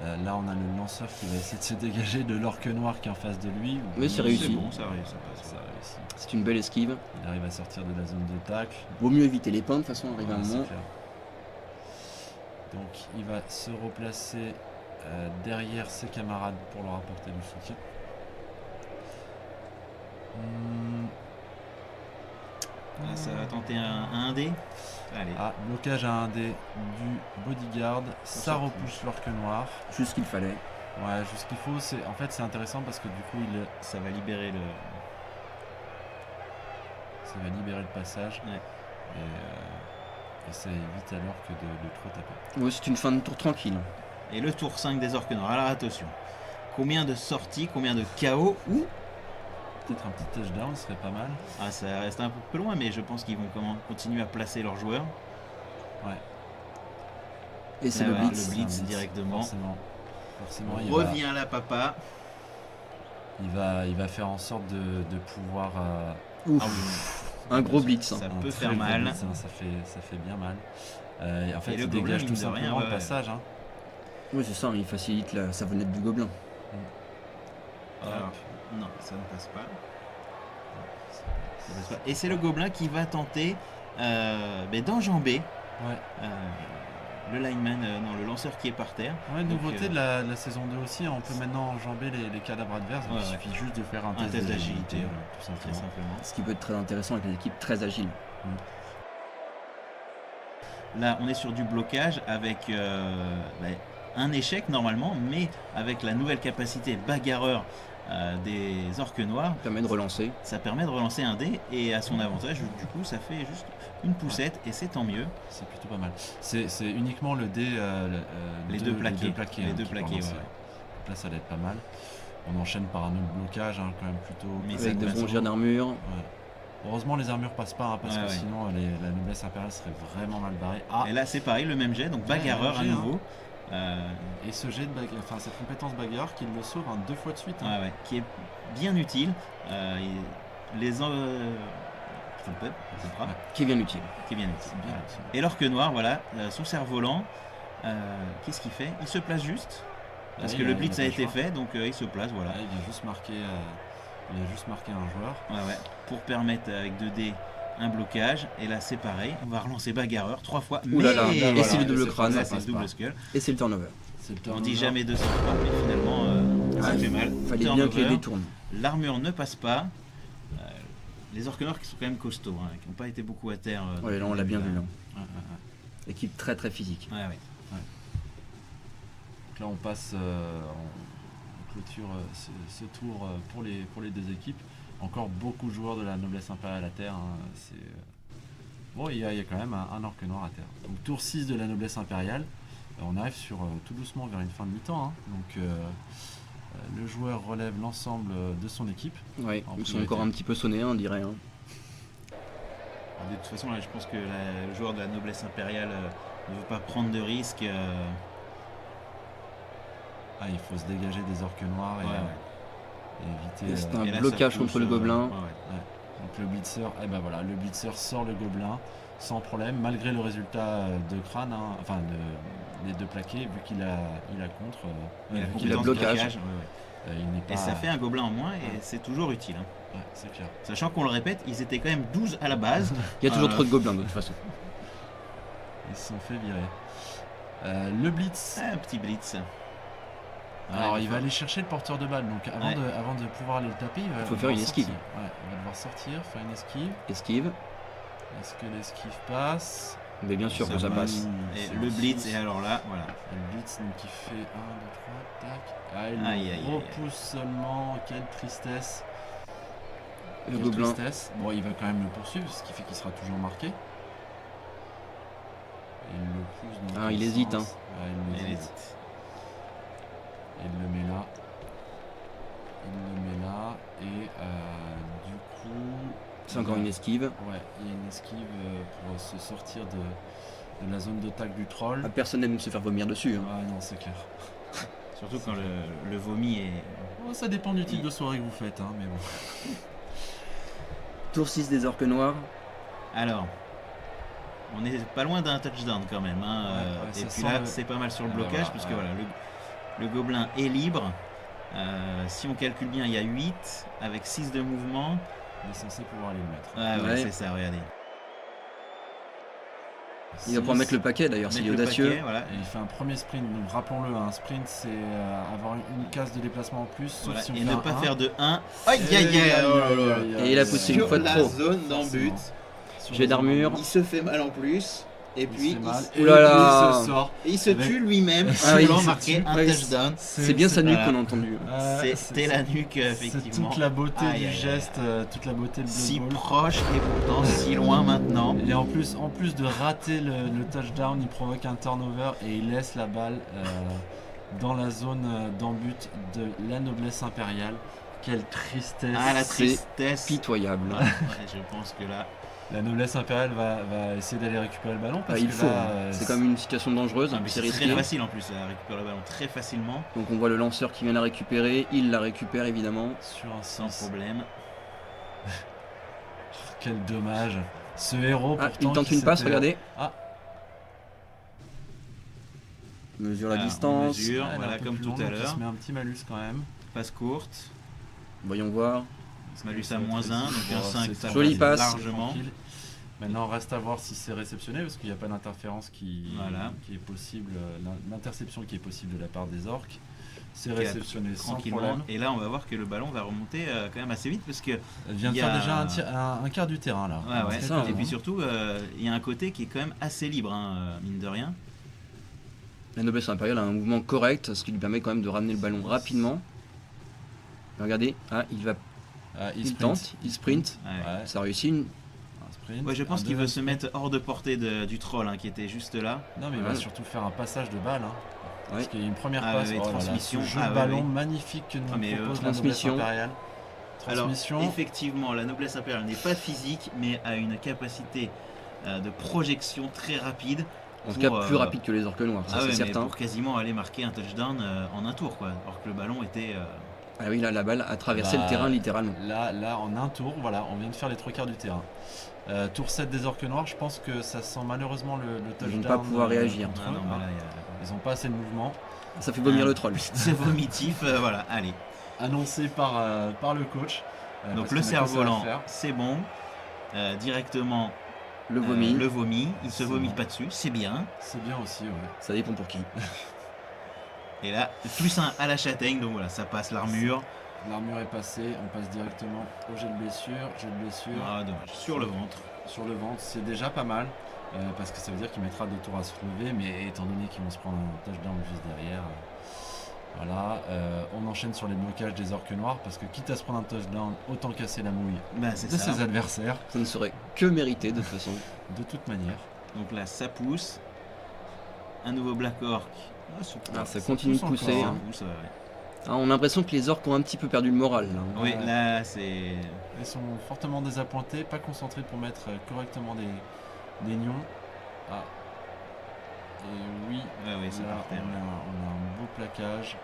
Ouais. Là, on a le lanceur qui va essayer de se dégager de l'orque noir qui est en face de lui. Mais c'est réussi. C'est bon, ça passe. Ça réussit. C'est une belle esquive. Il arrive à sortir de la zone de tacle. Vaut mieux éviter les pins de toute façon, arrivé à un Ouais, c'est moment. clair. Donc, il va se replacer derrière ses camarades pour leur apporter du soutien. Ah, ça va tenter un dé. Allez. Ah, blocage à 1 dé du bodyguard. Ça ça repousse l'orque noir. Juste ce qu'il fallait. Ouais, juste ce qu'il faut. En fait, c'est intéressant parce que du coup, Ça va libérer ça va libérer le passage. Ouais. Et ça évite alors que de trop taper. Ouais, c'est une fin de tour tranquille. Et le tour 5 des orques noirs. Alors attention. Combien de sorties, combien de KO ou Peut-être un petit touchdown serait pas mal. Ah, ça reste un peu loin, mais je pense qu'ils vont continuer à placer leurs joueurs. Et c'est Là, le voilà, blitz. le blitz directement. Forcément, Reviens là, papa. il va faire en sorte de pouvoir. Ouf. Ah oui. Un gros blitz. Ça hein. peut un faire très gros mal. blitz, hein, ça fait bien mal. En fait, Et le il gobelin, dégage mine tout de rien, simplement le ouais. passage. Hein. Oui, c'est ça, il facilite la savonnette du gobelin. Alors, non, ça ne passe pas. Ça passe pas. Et c'est le gobelin qui va tenter d'enjamber Ouais. le lineman, non, le lanceur qui est par terre. Ouais, Donc, nouveauté de la saison 2 aussi, on peut maintenant enjamber les cadavres adverses. Ouais, Il ouais. suffit juste de faire un Un test d'agilité, tout Très simplement. simplement. Ce qui peut être très intéressant avec une équipe très agile. Là, on est sur du blocage avec un échec normalement, mais avec la nouvelle capacité bagarreur des orques noirs, Ça permet de relancer. ça permet de relancer un dé et à son avantage, du coup, ça fait juste une poussette et c'est tant mieux. C'est plutôt pas mal. C'est uniquement le dé. Les deux plaqués. Les deux plaqués. Les hein, deux qui plaqués, vont lancer. ouais. Donc là, ça va être pas mal. On enchaîne par un autre blocage, hein, quand même plutôt. Mais Avec de passe bons au- jets d'armure. Ouais. Heureusement, les armures passent pas, hein, parce Ouais, que ouais. sinon, la noblesse impériale serait vraiment mal barrée. Ah, Et là, c'est pareil, le même jet, donc bagarreur à jet, hein. nouveau. et ce jet de enfin cette compétence bagarre qui le sauve 2 fois de suite. Hein. Ouais, qui est bien utile. Les Qui est bien utile. qui est bien utile. C'est bien. Voilà. Et l'orque noir, voilà, son cerf-volant, qu'est-ce qu'il fait? Il se place juste, parce Ouais, que il le a- blitz il a a pas le été choix. fait, donc il se place, voilà. Ouais, il vient juste marquer un joueur. Ouais, pour permettre avec 2 dés un blocage. Et là, c'est pareil, on va relancer bagarreur 3 fois. Ouh là là, mais- et c'est le double cette crâne, fois-là, ça c'est le passe double pas. skull. Et c'est le turnover. C'est le On turnover. dit jamais 200 fois, mais finalement, ça Ah, fait mal. Fallait bien Turnover. qu'il y ait des tournes. L'armure ne passe pas. Les orques noirs qui sont quand même costauds, hein, qui n'ont pas été beaucoup à terre. Ouais, là on l'a bien vu. Là. Ouais, ouais, ouais. Équipe très très physique. Ouais, ouais. Donc là, on passe, on clôture ce tour pour les deux équipes. Encore beaucoup de joueurs de la noblesse impériale à terre. Hein. Bon, il y a quand même un orque noir à terre. Donc tour 6 de la noblesse impériale. On arrive sur tout doucement vers une fin de mi-temps. Hein. Donc le joueur relève l'ensemble de son équipe. Ouais, En ils sont priorité. encore un petit peu sonnés, on dirait. Hein. De toute façon, là, je pense que le joueur de la noblesse impériale ne veut pas prendre de risques. Ah, il faut se dégager des orques noirs. Et, Ouais, ouais. Et Et éviter, c'est un Et là, ça blocage pousse, contre le gobelin. ouais. donc le blitzer, et ben voilà, le blitzer sort le gobelin sans problème, malgré le résultat de crâne, hein, enfin des deux plaqués, vu qu'il a contre, Il a vu qu'il a compétence blocage. blocage, ouais, ouais. il n'est pas. Et ça fait un gobelin en moins et Ouais. c'est toujours utile. Hein. Ouais, c'est clair. Sachant qu'on le répète, ils étaient quand même 12 à la base. Il y a toujours Euh, trop de gobelins de toute façon. Ils se sont fait virer. Le blitz. Un petit blitz. Alors Ouais, il va aller chercher le porteur de balle, donc Ouais. avant de pouvoir aller le taper, il faut va faire une devoir esquive. sortir. Ouais, il va devoir sortir, faire une esquive. Esquive. Est-ce que l'esquive passe? Mais bien sûr Ça que ça passe. passe. Et C'est le six. blitz, et alors là, voilà. Et le blitz donc il fait 1, 2, 3, tac. Ah, il Aïe, le aïe, aïe, repousse seulement, quelle tristesse. Le Quelle gobelin. tristesse. Bon, il va quand même le poursuivre, ce qui fait qu'il sera toujours marqué. Et il le pousse dans Ah, quel il hésite, sens? hein. Ouais, il Et hésite. Il le met là. Il le met là. Et du coup. C'est encore une esquive. Ouais, il y a une esquive pour se sortir de la zone de tac du troll. Ah, personne n'aime se faire vomir dessus. Hein. Ah non, c'est clair. surtout quand le vomi est. Oh, ça dépend du type de soirée que vous faites, hein, mais bon. Tour 6 des orques noirs. Alors, on est pas loin d'un touchdown quand même. Hein. Ouais, ouais, et ça puis sent là, le- c'est pas mal sur le Ah bah blocage, voilà, puisque ouais. voilà, le gobelin est libre. Si on calcule bien, il y a 8 avec 6 de mouvement. Il est censé pouvoir aller le mettre. Ah ouais, Ouais. c'est ça, regardez. Il va pouvoir mettre le paquet d'ailleurs, s'il est Mettre le audacieux. paquet, voilà. Et il fait un premier sprint, donc rappelons-le, un sprint c'est avoir une case de déplacement en plus, sauf Voilà. si on Et fait ne un pas 1. faire de 1. Aïe aïe aïe, oh là là. Et il a poussé une Sur fois de la trop. zone d'en but. Sur Jet la zone d'armure. Il se fait mal en plus. Et puis se fait mal. Ouh là là. Et il se sort. il se Avec- tue lui-même Ah oui, sans il se marquer tue. un Ouais, touchdown. C'est bien sa nuque voilà. qu'on a entendu. C'était la nuque, effectivement. C'est toute la beauté Aïe, du aïe, aïe, geste, toute la beauté de Si Blood Bowl. proche et pourtant si loin maintenant. Et en plus de rater le touchdown, il provoque un turnover et il laisse la balle dans la zone d'en-but de la noblesse impériale. Quelle tristesse. Ah, la C'est tristesse. Pitoyable. Ouais, je pense que là. La noblesse impériale va essayer d'aller récupérer le ballon parce il que faut. là, Hein. C'est quand même une situation dangereuse, Ah, mais c'est c'est très risqué. facile en plus à récupérer le ballon très facilement, Donc on voit le lanceur qui vient la récupérer, il la récupère évidemment. sur un sans 6. problème. Quel dommage. Ce héros Ah, pourtant il tente qui une passe, s'était- regardez. Ah. Mesure la Ah, on distance. mesure. Ah, elle est Voilà, un peu comme plus tout longue, à donc il l'heure. se met un petit malus quand même. Passe courte. Voyons voir. Malus Ça à va être moins 1, facile. donc un Bon, 5, c'est ça Jolie passe passe. largement. Tranquille. Maintenant, reste à voir si c'est réceptionné parce qu'il n'y a pas d'interférence qui est possible, l'interception qui est possible de la part des orques. C'est Qui est réceptionné sans Tranquillement. problème. Et là, on va voir que le ballon va remonter quand même assez vite parce que. Elle vient de il y a- faire déjà un quart du terrain là. Ouais, ouais. c'est ça, Et hein. puis surtout, il y a un côté qui est quand même assez libre, hein, mine de rien. La noblesse impériale a un mouvement correct, ce qui lui permet quand même de ramener le ballon rapidement. Regardez, ah, il va, il sprint. tente, il sprint. Ouais. Ouais, Ça réussit. un sprint. Ouais, je pense Un qu'il veut deuxième se mettre hors de portée du troll hein, qui était juste là. Non, mais il va Ouais. surtout faire un passage de balle. Hein. Parce Ouais. qu'il y a une première Ah, passe, ouais, oh là là, transmission. ce jeu Ah, de ouais, ballon oui. magnifique que nous Ah, mais, propose la transmission. noblesse impériale. Transmission. Alors, effectivement, la noblesse impériale n'est pas physique, mais a une capacité de projection très rapide. En tout Pour, cas, plus rapide que les orques noirs, ça Ah c'est ouais, mais certain. pour quasiment aller marquer un touchdown en un tour, quoi. Alors que le ballon était. Ah oui, là, la balle a traversé Bah, le terrain littéralement. Là, en un tour, voilà, on vient de faire les trois quarts du terrain. Tour 7 des orques noirs, je pense que ça sent malheureusement le Ils touchdown. vont pas pouvoir réagir. contre Ah eux, non, hein. mais là, il y a- Ils n'ont pas assez de mouvement. Ça fait vomir Ah. le troll. C'est vomitif, voilà, allez. Annoncé par le coach. Donc parce le qu'on a que ça à cerf-volant, faire. c'est bon. Directement, Le vomi, le vomi, il se C'est vomit bon. pas dessus, c'est bien. C'est bien aussi, ouais. ça dépend pour qui. Et là, plus un à la châtaigne, donc voilà, ça passe l'armure. L'armure est passée, on passe directement au jet de blessure. Ah, dommage. Sur le ventre. Sur le ventre, c'est déjà pas mal. Parce que ça veut dire qu'il mettra 2 tours à se relever, mais étant donné qu'ils vont se prendre un touchdown juste derrière. Voilà, on enchaîne sur les blocages des orques noirs parce que quitte à se prendre un touchdown, autant casser la mouille Bah, c'est de ça. ses adversaires, Ça ne serait que mérité de toute façon. de toute manière. Donc là, ça pousse. Un nouveau Black Orc. Ah, Ah, ça continue de pousse pousser. encore, Ça hein. pousse, ouais. Ah, on a l'impression que les orques ont un petit peu perdu le moral. Là. Oui, Ouais. là, c'est. Ils sont fortement désappointés, pas concentrés pour mettre correctement des nions. Ah. Et oui, Ouais, ouais, c'est là, par terre. on a un beau plaquage.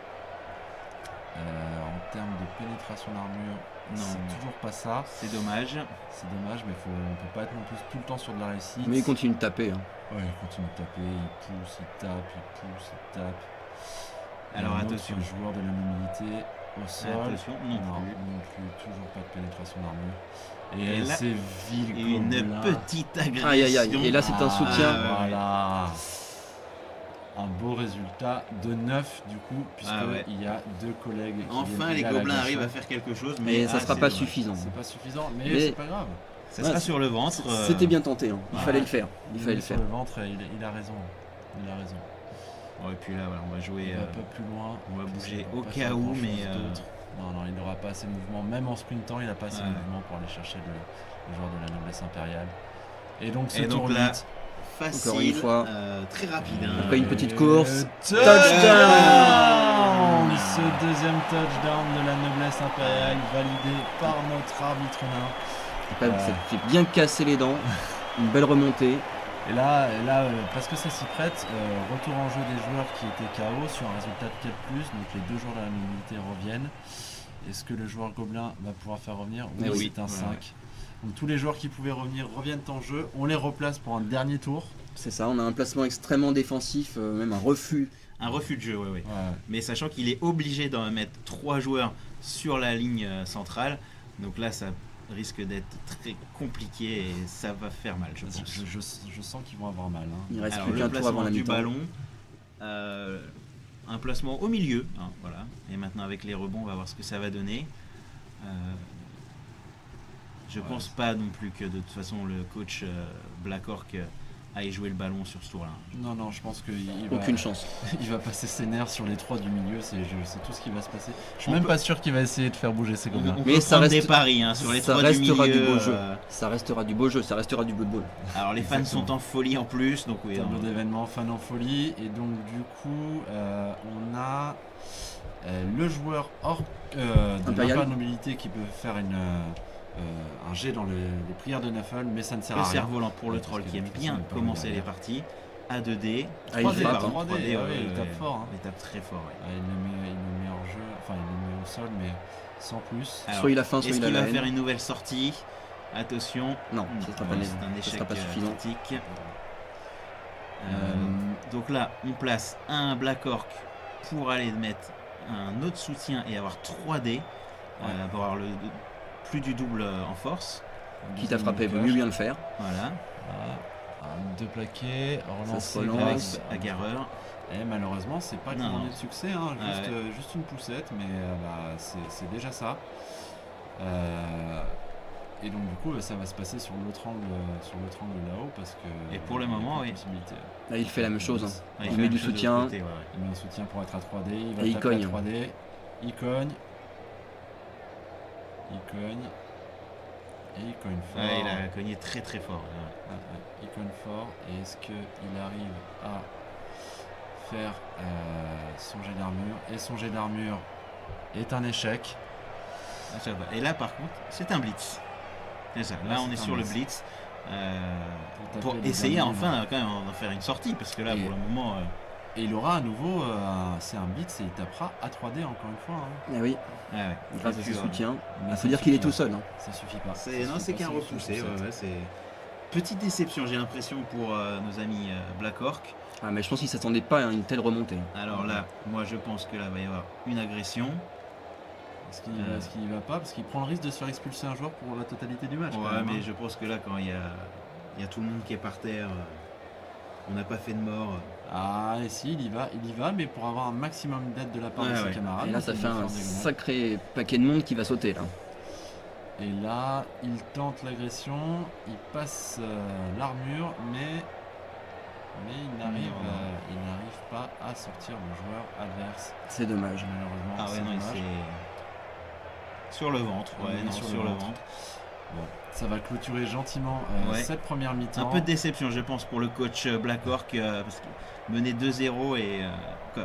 En termes de pénétration d'armure, Non. c'est toujours pas ça. C'est dommage. C'est dommage, mais on peut pas être non plus tout le temps sur de la réussite. Mais il continue de taper. Hein. Ouais, il continue de taper, il pousse, il tape, il pousse, il tape. Alors, Un autre attention. joueur de la mobilité au sol. Attention, non plus. Toujours pas de pénétration d'armure. Et là, c'est vil Une gobelin. petite agression. Aïe aïe aïe. Et là, c'est un soutien. ouais. Voilà. Un beau résultat de 9 du coup, puisqu'il y a 2 collègues qui Enfin, viennent les aider à la gobelins arrivent à gâchette. faire quelque chose, Mais mais ça sera c'est pas dommage. suffisant. C'est pas suffisant, mais, Mais- c'est pas grave. Ça sera sur le ventre. C'était bien tenté. Hein. Il Ouais. fallait le faire. Il fallait le Sur faire. le ventre, il a raison. Il a raison. Bon, et puis là, voilà, on va jouer. Il va un peu plus loin. on va bouger Il va au pas cas faire où, grand-chose mais, d'autre. Non, il n'aura pas assez de mouvement. Même en sprintant, il n'a pas assez de Ouais. mouvement pour aller chercher le joueur de la noblesse impériale. Et donc, ce Et donc tour là, 8. facile, Encore une fois. très rapide. Hein. Après une petite course. Touchdown. Ce deuxième touchdown de la noblesse impériale validé par notre arbitre nain. Après, ça fait bien casser les dents. Une belle remontée. Et là, parce que ça s'y prête, retour en jeu des joueurs qui étaient KO sur un résultat de 4+, donc les 2 joueurs de la mobilité reviennent. Est-ce que le joueur gobelin va pouvoir faire revenir? Eh oui. C'est un Ouais, 5. ouais. Donc tous les joueurs qui pouvaient revenir reviennent en jeu, on les replace pour un dernier tour. C'est ça, on a un placement extrêmement défensif, même un refus. Un refus de jeu, ouais. Ouais. Mais sachant qu'il est obligé d'en mettre 3 joueurs sur la ligne centrale, donc là, ça risque d'être très compliqué et ça va faire mal, je pense. Je sens qu'ils vont avoir mal. Hein. Il reste Alors, plus le qu'un tour avant placement la du mi-temps. ballon, un placement au milieu, hein, voilà. Et maintenant avec les rebonds, on va voir ce que ça va donner. Je pense pas non plus que de toute façon le coach Black Orc aille jouer le ballon sur ce tour-là. Non, je pense qu'il Aucune chance. il va passer ses nerfs sur les 3 du milieu, c'est tout ce qui va se passer. Je suis On même peut- pas sûr qu'il va essayer de faire bouger ses On gobelins. peut Mais ça prendre reste- des paris hein, sur les ça 3 du milieu. restera du beau jeu. Ça restera du beau jeu, ça restera du Blood Bowl. Alors les fans Exactement. sont en folie en plus, donc oui. Tableau hein. d'événements fan en folie, et donc du coup on a le joueur de Impérial. l'Impérial Nobilité qui peut faire un jet dans les prières de Nuffle, mais ça ne sert Le à rien. cerf-volant pour le Ouais, troll parce qui que aime de toute bien façon, il est pas commencer derrière. les parties. À 2D. Ah, il 3D, frappe, pardon, 3D, 3D, ouais, ouais, il tape ouais. fort. Hein. Il tape très fort. Ouais. Il le met en jeu, enfin il le met au sol, mais sans plus. Alors, Soit il a faim, soit Est-ce il a qu'il la va faire haine. une nouvelle sortie? Attention. Non, ça sera pas Ouais, né- c'est un ça échec sera pas suffisant. critique. Donc là, on place un Black Orc pour aller mettre un autre soutien et avoir 3D. Pour avoir plus du double en force. Quitte à frapper, vaut mieux bien le faire. Voilà. Deux plaqués, se relancer relance. Avec Agarreur. Et malheureusement, c'est pas Non, grand non. de succès, hein, juste une poussette, mais c'est déjà ça. Et donc du coup, ça va se passer sur l'autre angle là-haut parce que. Et pour le il y a moment, pas de oui. possibilité. Là, il fait la même chose. Hein. Ouais, Il fait met la du même chose de soutien. l'autre côté, ouais. Il met un soutien pour être à 3D, il va Et il taper cogne. à 3D, il cogne, et il cogne fort. Ouais, il a cogné très très fort. Il cogne fort, et est-ce qu'il arrive à faire son jet d'armure? Et son jet d'armure est un échec. Ah, ça va. Et là, par contre, c'est un blitz. C'est ça. Là, Là, on c'est est un sur le blitz. blitz. Pour Pour taper les essayer derniers, enfin quand même d'en faire une sortie. Parce que là, Et- pour le moment. Et il aura à nouveau, c'est un blitz et il tapera à 3D encore une fois. Hein. Eh oui, Ouais, ouais. grâce à Et ses puis, soutiens. Mais Il ça faut dire qu'il est suffit tout pas. seul. Hein. Ça suffit pas. C'est Ça non, c'est suffit qu'un pas, c'est repoussé. une Ouais, poussette. ouais, c'est petite déception, j'ai l'impression pour nos amis Black Orc. Ah, mais je pense qu'il s'attendait pas à une telle remontée. Alors là, moi je pense que là va y avoir une agression. Est-ce qu'il y va pas? Parce qu'il prend le risque de se faire expulser un joueur pour la totalité du match. quand Ouais, même, mais hein. je pense que là quand il y a tout le monde qui est par terre, on n'a pas fait de mort. Ah, et si, il y va, mais pour avoir un maximum d'aide de la part de Ouais, ses ouais. camarades. Et là, donc ça il fait va un faire des grenades. sacré paquet de monde qui va sauter là. Et là, il tente l'agression, il passe l'armure, mais il n'arrive pas à sortir le joueur adverse. C'est dommage. Malheureusement, Ah ouais, c'est non, dommage. c'est sur le ventre. Il Ouais, est non, sur sur le le ventre. ventre. Bon, ça va clôturer gentiment Ouais. cette première mi-temps. Un peu de déception, je pense, pour le coach Black Orc, parce que mener 2-0 et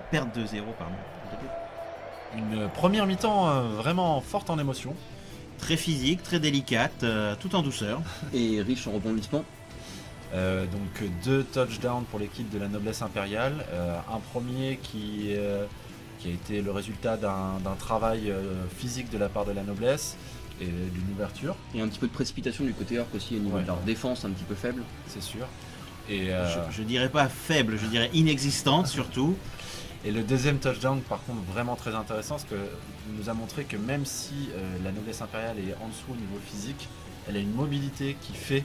perdre 2-0, pardon. Une première mi-temps vraiment forte en émotion. Très physique, très délicate, tout en douceur. Et riche en rebondissements. Donc 2 touchdowns pour l'équipe de la noblesse impériale. Un premier qui qui a été le résultat d'un travail physique de la part de la noblesse et d'une ouverture, Il y a un petit peu de précipitation du côté orc aussi au niveau Ouais. de leur défense un petit peu faible. c'est sûr. Et, Je dirais pas faible, je dirais inexistante surtout. et le deuxième touchdown, par contre, vraiment très intéressant, parce que nous a montré que même si la noblesse impériale est en dessous au niveau physique, elle a une mobilité qui fait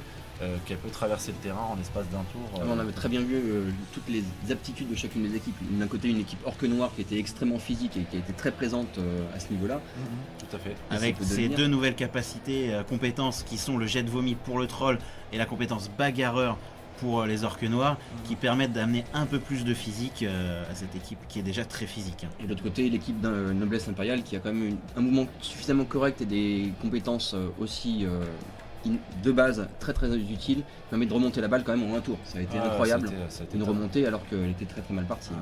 qu'elle peut traverser le terrain en l'espace d'un tour. On avait très bien vu toutes les aptitudes de chacune des équipes. D'un côté, une équipe orque noire qui était extrêmement physique et qui a été très présente à ce niveau-là. Tout à fait. Et ça Avec peut ces devenir- deux nouvelles capacités, compétences qui sont le jet de vomi pour le troll et la compétence bagarreur pour les orques noirs, qui permettent d'amener un peu plus de physique à cette équipe qui est déjà très physique. Et de l'autre côté, l'équipe d'un noblesse impériale qui a quand même un mouvement suffisamment correct et des compétences aussi de base très très utiles, permet de remonter la balle quand même en un tour. Ça a été incroyable, Ça a été une top. remontée alors qu'elle était très très mal partie.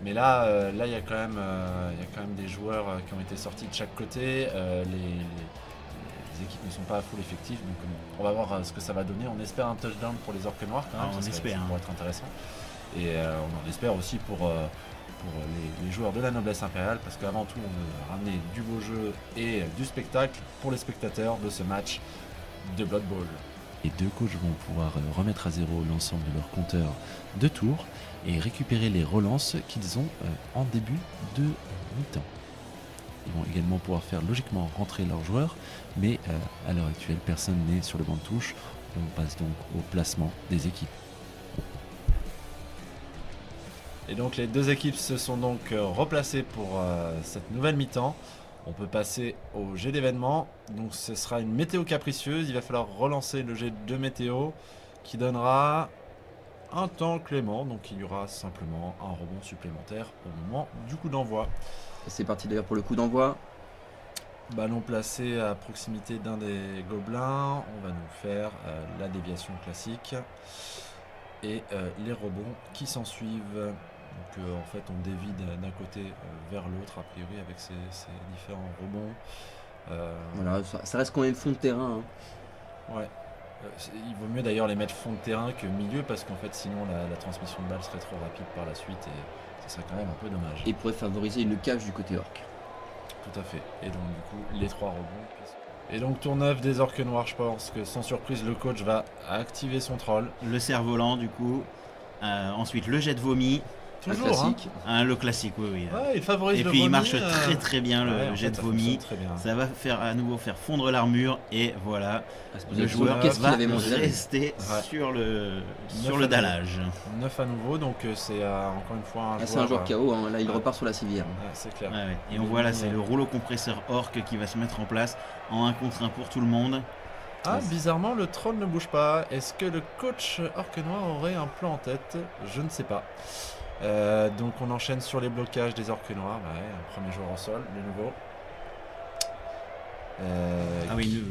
Mais là, il y a quand même des joueurs qui ont été sortis de chaque côté. Les équipes ne sont pas à full effectif, donc on va voir ce que ça va donner. On espère un touchdown pour les orques noirs quand même, On ça espère, pourrait être intéressant. Et on en espère aussi pour les joueurs de la noblesse impériale, parce qu'avant tout, on veut ramener du beau jeu et du spectacle pour les spectateurs de ce match de Blood Bowl. Les deux coachs vont pouvoir remettre à zéro l'ensemble de leurs compteurs de tours et récupérer les relances qu'ils ont en début de mi-temps. Ils vont également pouvoir faire logiquement rentrer leurs joueurs, mais à l'heure actuelle, personne n'est sur le banc de touche. On passe donc au placement des équipes. Et donc les deux équipes se sont donc replacées pour cette nouvelle mi-temps. On peut passer au jet d'événements. Donc ce sera une météo capricieuse. Il va falloir relancer le jet de météo qui donnera un temps clément. Donc il y aura simplement un rebond supplémentaire au moment du coup d'envoi. Et c'est parti d'ailleurs pour le coup d'envoi. Ballon placé à proximité d'un des gobelins. On va nous faire la déviation classique et les rebonds qui s'en suivent. Donc en fait on dévie d'un côté vers l'autre a priori avec ces différents rebonds. Voilà, ça reste quand même fond de terrain. Hein. Ouais. Il vaut mieux d'ailleurs les mettre fond de terrain que milieu parce qu'en fait sinon la transmission de balle serait trop rapide par la suite et ce serait quand même un peu dommage. Et pourrait favoriser une cage du côté orc. Tout à fait. Et donc du coup les trois rebonds. Et donc tour 9 des orques noirs, je pense que sans surprise le coach va activer son troll. Le cerf-volant du coup, ensuite le jet de vomi, Un Toujours, classique. le classique, oui. Ouais, il favorise Et le puis il vomi, marche très très bien le ouais, en jet fait, de ça vomi. fonctionne très bien. Ça va à nouveau faire fondre l'armure et voilà, À se poser le la question, joueur qu'est-ce qu'il va avait mangé la veille rester Ouais. sur le Neuf à dallage. 9 à nouveau, donc c'est encore une fois un Ah, c'est un joueur KO, hein. Là il ouais. repart sur la civière. Ouais, c'est clair. Ouais, ouais. Et on voit là, c'est le rouleau compresseur orc qui va se mettre en place en 1 contre 1 pour tout le monde. Ah, bizarrement, le troll ne bouge pas. Est-ce que le coach orque noir aurait un plan en tête? Je ne sais pas. Donc on enchaîne sur les blocages des orques noirs. Ouais, un premier joueur au sol, de nouveau. Ah oui,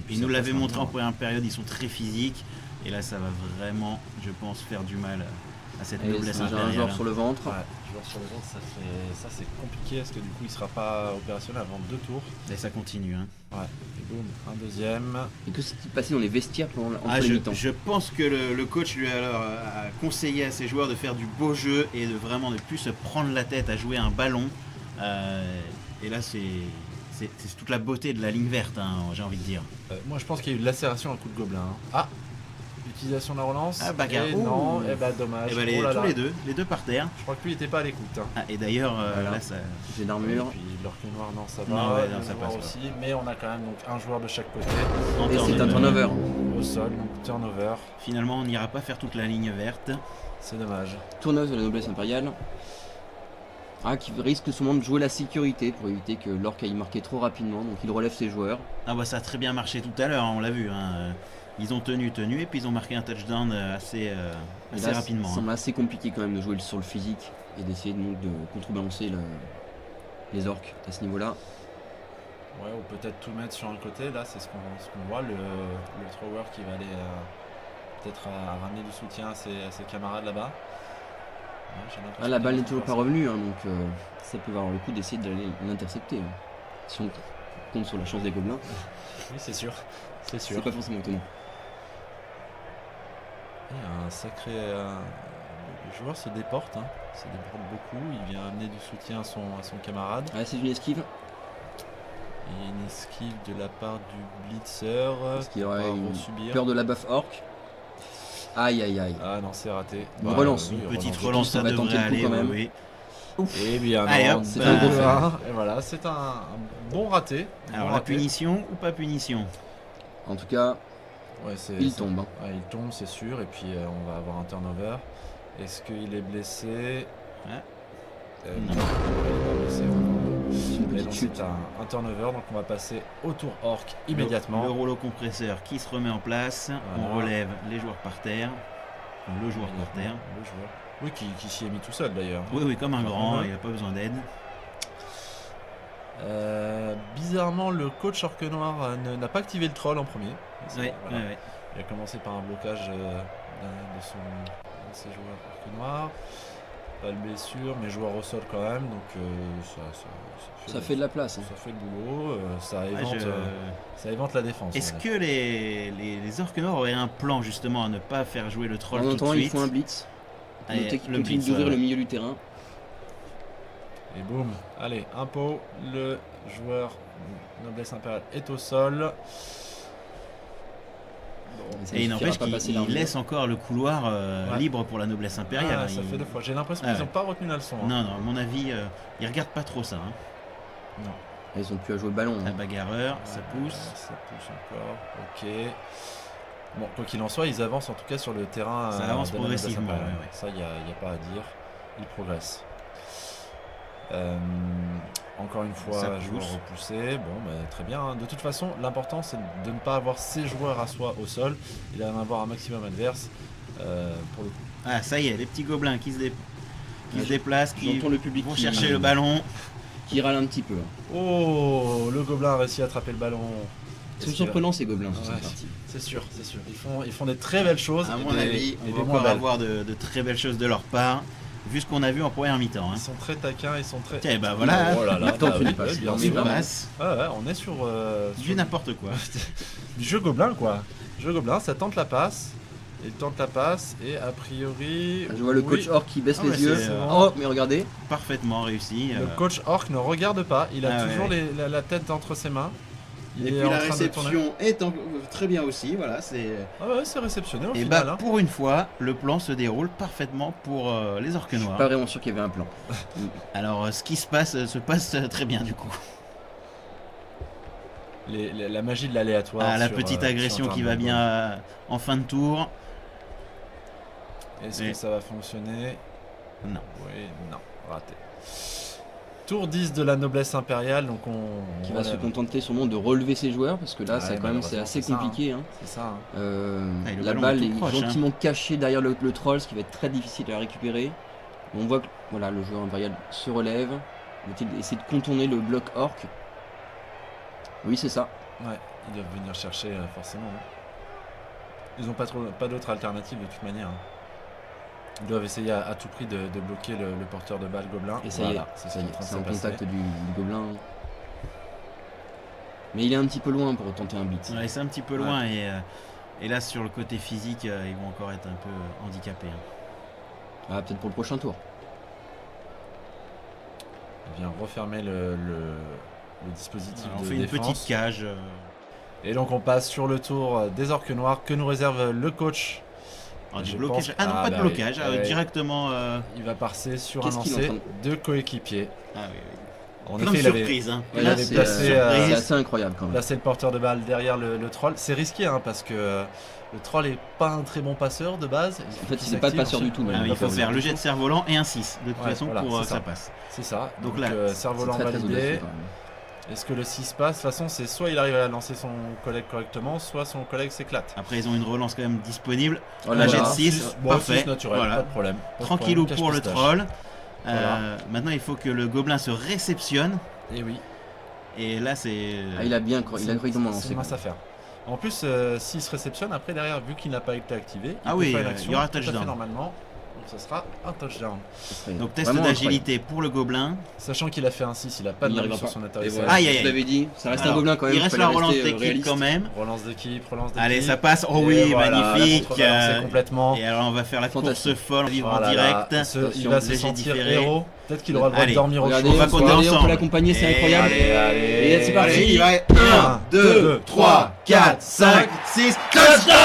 puis il ça nous l'avait passe montré en maintenant. première période, ils sont très physiques. Et là, ça va vraiment, je pense, faire du mal à cette Et noblesse c'est déjà un impériale. joueur sur le ventre. Ouais, joueur sur le ventre, ça c'est compliqué parce que du coup il sera pas opérationnel avant 2 tours. Et ça continue. Hein. Ouais, et boum, un deuxième. Et que s'est-il passé dans les vestiaires pendant entre Ah, les mi-temps? je pense que le coach lui a conseillé à ses joueurs de faire du beau jeu et de vraiment ne plus se prendre la tête à jouer un ballon. Et là, c'est toute la beauté de la ligne verte, hein, j'ai envie de dire. Moi je pense qu'il y a eu de lacération à coup de gobelin. Hein. Ah, utilisation de la relance. Ah, bagarre. Et Ouh. non, et bah dommage. Et bah, Oh là tous là. les deux par terre. Je crois que lui il était pas à l'écoute. Hein. Ah, et d'ailleurs, Voilà. là, ça. J'ai d'armure. Et puis l'orque noir, non, ça va. Non, ouais, non, le ça noir passe aussi. Mais on a quand même donc un joueur de chaque côté en Et c'est un turnover. turnover. au sol, donc turnover. Finalement, on n'ira pas faire toute la ligne verte. C'est dommage. Tourneuse de la noblesse impériale. Ah, qui risque sûrement de jouer la sécurité pour éviter que l'orc aille marquer trop rapidement. Donc il relève ses joueurs. Ah bah ça a très bien marché tout à l'heure, hein, on l'a vu. Hein. Ils ont tenu, et puis ils ont marqué un touchdown assez Et assez là, rapidement. Ça Hein. semble assez compliqué quand même de jouer sur le physique et d'essayer donc de contrebalancer les orques à ce niveau-là. Ouais, ou peut-être tout mettre sur un côté. Là, c'est ce qu'on voit. Le thrower qui va aller peut-être ramener du soutien à ses camarades là-bas. Ouais, j'ai l'impression Ah, la qu'il balle va n'est toujours faire pas ça. revenue, hein, donc ça peut valoir le coup d'essayer d'aller l'intercepter. Hein. Si on compte sur la chance des gobelins, Oui, c'est sûr. C'est sûr. c'est pas forcément étonnant. Il y a un sacré. Le joueur se déporte. Hein. Ça déborde beaucoup. Il vient amener du soutien à son camarade. Ah, c'est une esquive. Il y a une esquive de la part du blitzer. Parce qu'il y aurait va une subir. peur de la baffe orc. Aïe aïe aïe. Ah non, c'est raté. Une relance. oui, Une petite relance. relance, ça On va tenter devrait le coup aller. quand même. Oui. Et bien, Allez, non, hop, c'est bah, un gros frein. Et voilà, c'est un bon raté. Alors Bon la raté. punition ou pas punition? En tout cas, Ouais, il tombe. Hein. Ouais, il tombe, c'est sûr. Et puis on va avoir un turnover. Est-ce qu'il est blessé? Ouais. Non, Non. il est pas blessé. C'est une Mais petite donc chute. c'est un turnover, donc on va passer au tour orc immédiatement. Le rouleau compresseur qui se remet en place. Voilà. On relève les joueurs par terre. Enfin, le joueur par terre. Le joueur. Oui, qui s'y est mis tout seul d'ailleurs. Oui, oui, comme un grand, Ouais. il n'y a pas besoin d'aide. Bizarrement, le coach orc noir n'a pas activé le troll en premier. Ouais, Voilà. ouais. Il a commencé par un blocage de ses joueurs orc noirs. Pas de blessure, mais joueur au sol quand même, donc Ça fait de la place. Hein. ça fait le boulot, ça Ouais, évente, ça évente la défense. Est-ce on va que les orques noirs auraient un plan justement à ne pas faire jouer le troll En tout de attendant, il suite? faut un blitz. Allez, Notez qu'il le continue blitz, d'ouvrir ouais. le milieu du terrain. dire. Et boum, allez, un pot, le joueur noblesse impériale est au sol. Ça Et il suffira n'empêche pas à passer qu'il l'armure. laisse encore le couloir Ouais. libre pour la noblesse impériale. Ah, ça Il- fait 2 fois. J'ai l'impression Ah qu'ils ouais. n'ont pas retenu la leçon. hein. Non, non, à mon avis, ils regardent pas trop ça. Hein. Non. Ils ont plus à jouer au ballon. Un Hein. bagarreur, ça pousse. Ça pousse encore. Ok. Bon, quoi qu'il en soit, ils avancent en tout cas sur le terrain. Ça avance de la noblesse progressivement, impériale. ouais, ouais. Ça, il n'y a pas à dire. Ils progressent. Encore une fois, Ça joueur pousse. repoussé. Bon, bah, très bien. hein. De toute façon, l'important, c'est de ne pas avoir ses joueurs à soi au sol. Il va en avoir un maximum adverse. Pour le coup. Ah, ça y est, les petits gobelins qui se Ouais, déplacent, qui J'entends le public vont qui, chercher le ballon. qui râle un petit peu. Hein. Oh, le gobelin a réussi à attraper le ballon. Ils sont Est-ce qu'il va- surprenants ces gobelins sur Ouais. cette partie. C'est sûr, c'est sûr. Ils font des très belles choses. À et mon des- avis, et on des va moins encore belles. avoir de très belles choses de leur part, vu ce qu'on a vu en première mi-temps. Hein. Ils sont très taquins, ils sont très. Tiens, bah voilà, Oh là là, Tente bah une oui, passe. ouais, bien On on est sûr. vraiment- passe, Ouais, ouais, on est sur du n'importe quoi. du jeu gobelin quoi. Jeu gobelin, ça tente la passe. Il tente la passe et a priori. Je vois le oui, coach orc qui baisse Ah ouais, les yeux. c'est, Oh, mais regardez. Parfaitement réussi. Le coach orc ne regarde pas, il a Ah toujours ouais. la tête entre ses mains. Il Et est puis en la train de tourner. réception est très bien aussi, voilà, c'est... Ah ouais, c'est réceptionné au Et final. bah hein. pour une fois, le plan se déroule parfaitement pour les orques Je suis noirs. pas vraiment sûr qu'il y avait un plan. Alors ce qui se passe très bien du coup. La magie de l'aléatoire. Ah, la sur, petite sur agression un qui terrain va de bien football. en fin de tour. Est-ce Et- que ça va fonctionner? Non. Oui, non, raté. Tour 10 de la noblesse impériale, donc Qui va se contenter sûrement de relever ses joueurs parce que là, Ouais, ça quand même c'est malheureusement, assez c'est ça, compliqué. Hein. C'est ça. hein. Ah, et le La ballon balle est est tout proche, gentiment cachée derrière le troll, ce qui va être très difficile à récupérer. On voit que voilà, le joueur impérial se relève. Va-t-il essayer de contourner le bloc orc? Oui, c'est ça. Ouais, ils doivent venir chercher forcément. hein. Ils n'ont pas d'autre alternative de toute manière. hein. Ils doivent essayer à tout prix de bloquer le porteur de balle gobelin. Et ça Voilà, y est, c'est ça y est, c'est en en train de se contact passer. du gobelin. Mais il est un petit peu loin pour tenter un beat. Ouais, c'est un petit peu loin et là sur le côté physique, ils vont encore être un peu handicapés. hein. Ah, peut-être pour le prochain tour. Il vient refermer le dispositif Alors, on de fait une défense. petite cage. Et donc on passe sur le tour des orques noirs que nous réserve le coach. Alors, du Je blocage. pense- Ah non, Ah, pas bah de blocage, oui. Ouais. directement. Il va passer sur un Qu'est-ce qu'il est en lancer train de coéquipier. Ah oui, oui. En Plein effet, de il avait surprises. Hein. il Là, avait c'est placé, c'est assez incroyable quand même. placé le porteur de balle derrière le troll. C'est risqué hein, parce que le troll est pas un très bon passeur de base. En fait, il n'est pas de passeur du tout. Ah, même. oui, il faut pas faire passeur le du jet de tout. cerf-volant et un 6 de toute Ouais, façon voilà, pour c'est que ça. ça passe. C'est ça. Donc Donc là, là, C'est cerf-volant très très validé. audacieux quand même. Est-ce que le 6 passe? De toute façon, c'est soit il arrive à lancer son collègue correctement, soit son collègue s'éclate. Après, ils ont une relance quand même disponible. Oh La là jet là. de 6, Bon, parfait. 6 naturel, Voilà. pas de problème. Pas de Tranquillou problème, pour le cache-pistache. troll. Voilà. Maintenant, il faut que le gobelin se réceptionne. Et oui. Et là, c'est. Ah, il a correctement C'est lancé. mince à faire. En plus, s'il se réceptionne, après derrière, vu qu'il n'a pas été activé, Ah peut oui, faire une il action y aura tout à fait touchdown. normalement. ce sera un touchdown. Donc test d'agilité pour le gobelin. Sachant qu'il a fait un 6, il a pas de malus sur son atterrissage. Aïe, je l'avais dit, ça reste un gobelin quand même. Il reste la relance d'équipe quand même. Relance d'équipe. Allez, ça passe. Oh oui, magnifique. Complètement. Et alors on va faire la course folle, vivre en direct. Il va se sentir héros. Peut-être qu'il aura le droit de dormir au chaud. On peut l'accompagner, c'est incroyable. Et c'est parti. 1, 2, 3, 4, 5, 6, touchdown.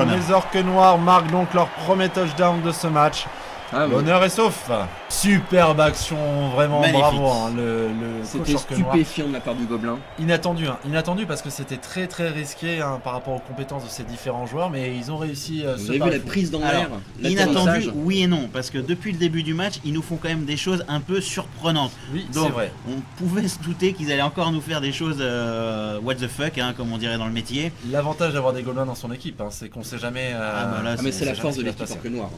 Les Orques Noirs marquent donc leur premier touchdown de ce match. L'honneur est sauf. Superbe action, vraiment magnifique. Bravo. Hein, le c'était stupéfiant de la part du gobelin. Inattendu, inattendu parce que c'était très très risqué par rapport aux compétences de ces différents joueurs, mais ils ont réussi. Vous avez vu la prise dans l'air. Inattendu, oui et non, parce que depuis le début du match, ils nous font quand même des choses un peu surprenantes. Oui, donc c'est vrai. on pouvait se douter qu'ils allaient encore nous faire des choses what the fuck, hein, comme on dirait dans le métier. L'avantage d'avoir des gobelins dans son équipe, c'est qu'on sait jamais. Mais c'est la force de l'équipe Orque Noire.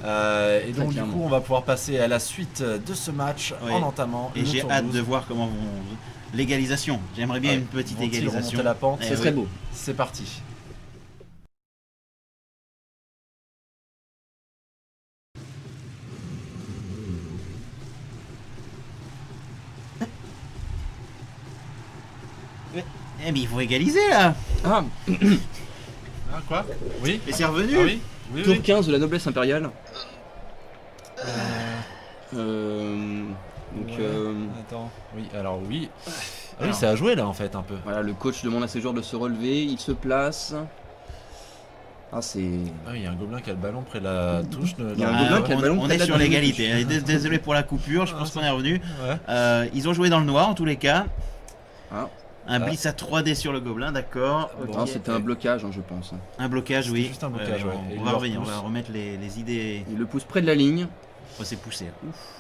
Et donc du coup on va pouvoir passer à la suite de ce match en entamant. Et j'ai hâte de voir comment vont l'égalisation. J'aimerais bien une petite égalisation. La pente. C'est très beau. C'est parti. Eh mais il faut égaliser là. Quoi? Oui. Mais c'est revenu. Ah, oui. Tour 15 de la noblesse impériale. Attends. Oui, alors oui. Ah oui, ça a joué là en fait un peu. Voilà, le coach demande à ses joueurs de se relever, il se place. Ah, il y a un gobelin qui a le ballon près de la touche. On est sur l'égalité. Désolé pour la coupure, je pense qu'on est revenu. Ouais. Ils ont joué dans le noir en tous les cas. Un blitz à 3D sur le gobelin, d'accord. Okay. C'était un blocage, je pense. Un blocage, oui. Juste un blocage, on va revenir, on va remettre les idées. Il le pousse près de la ligne. Oh, c'est poussé.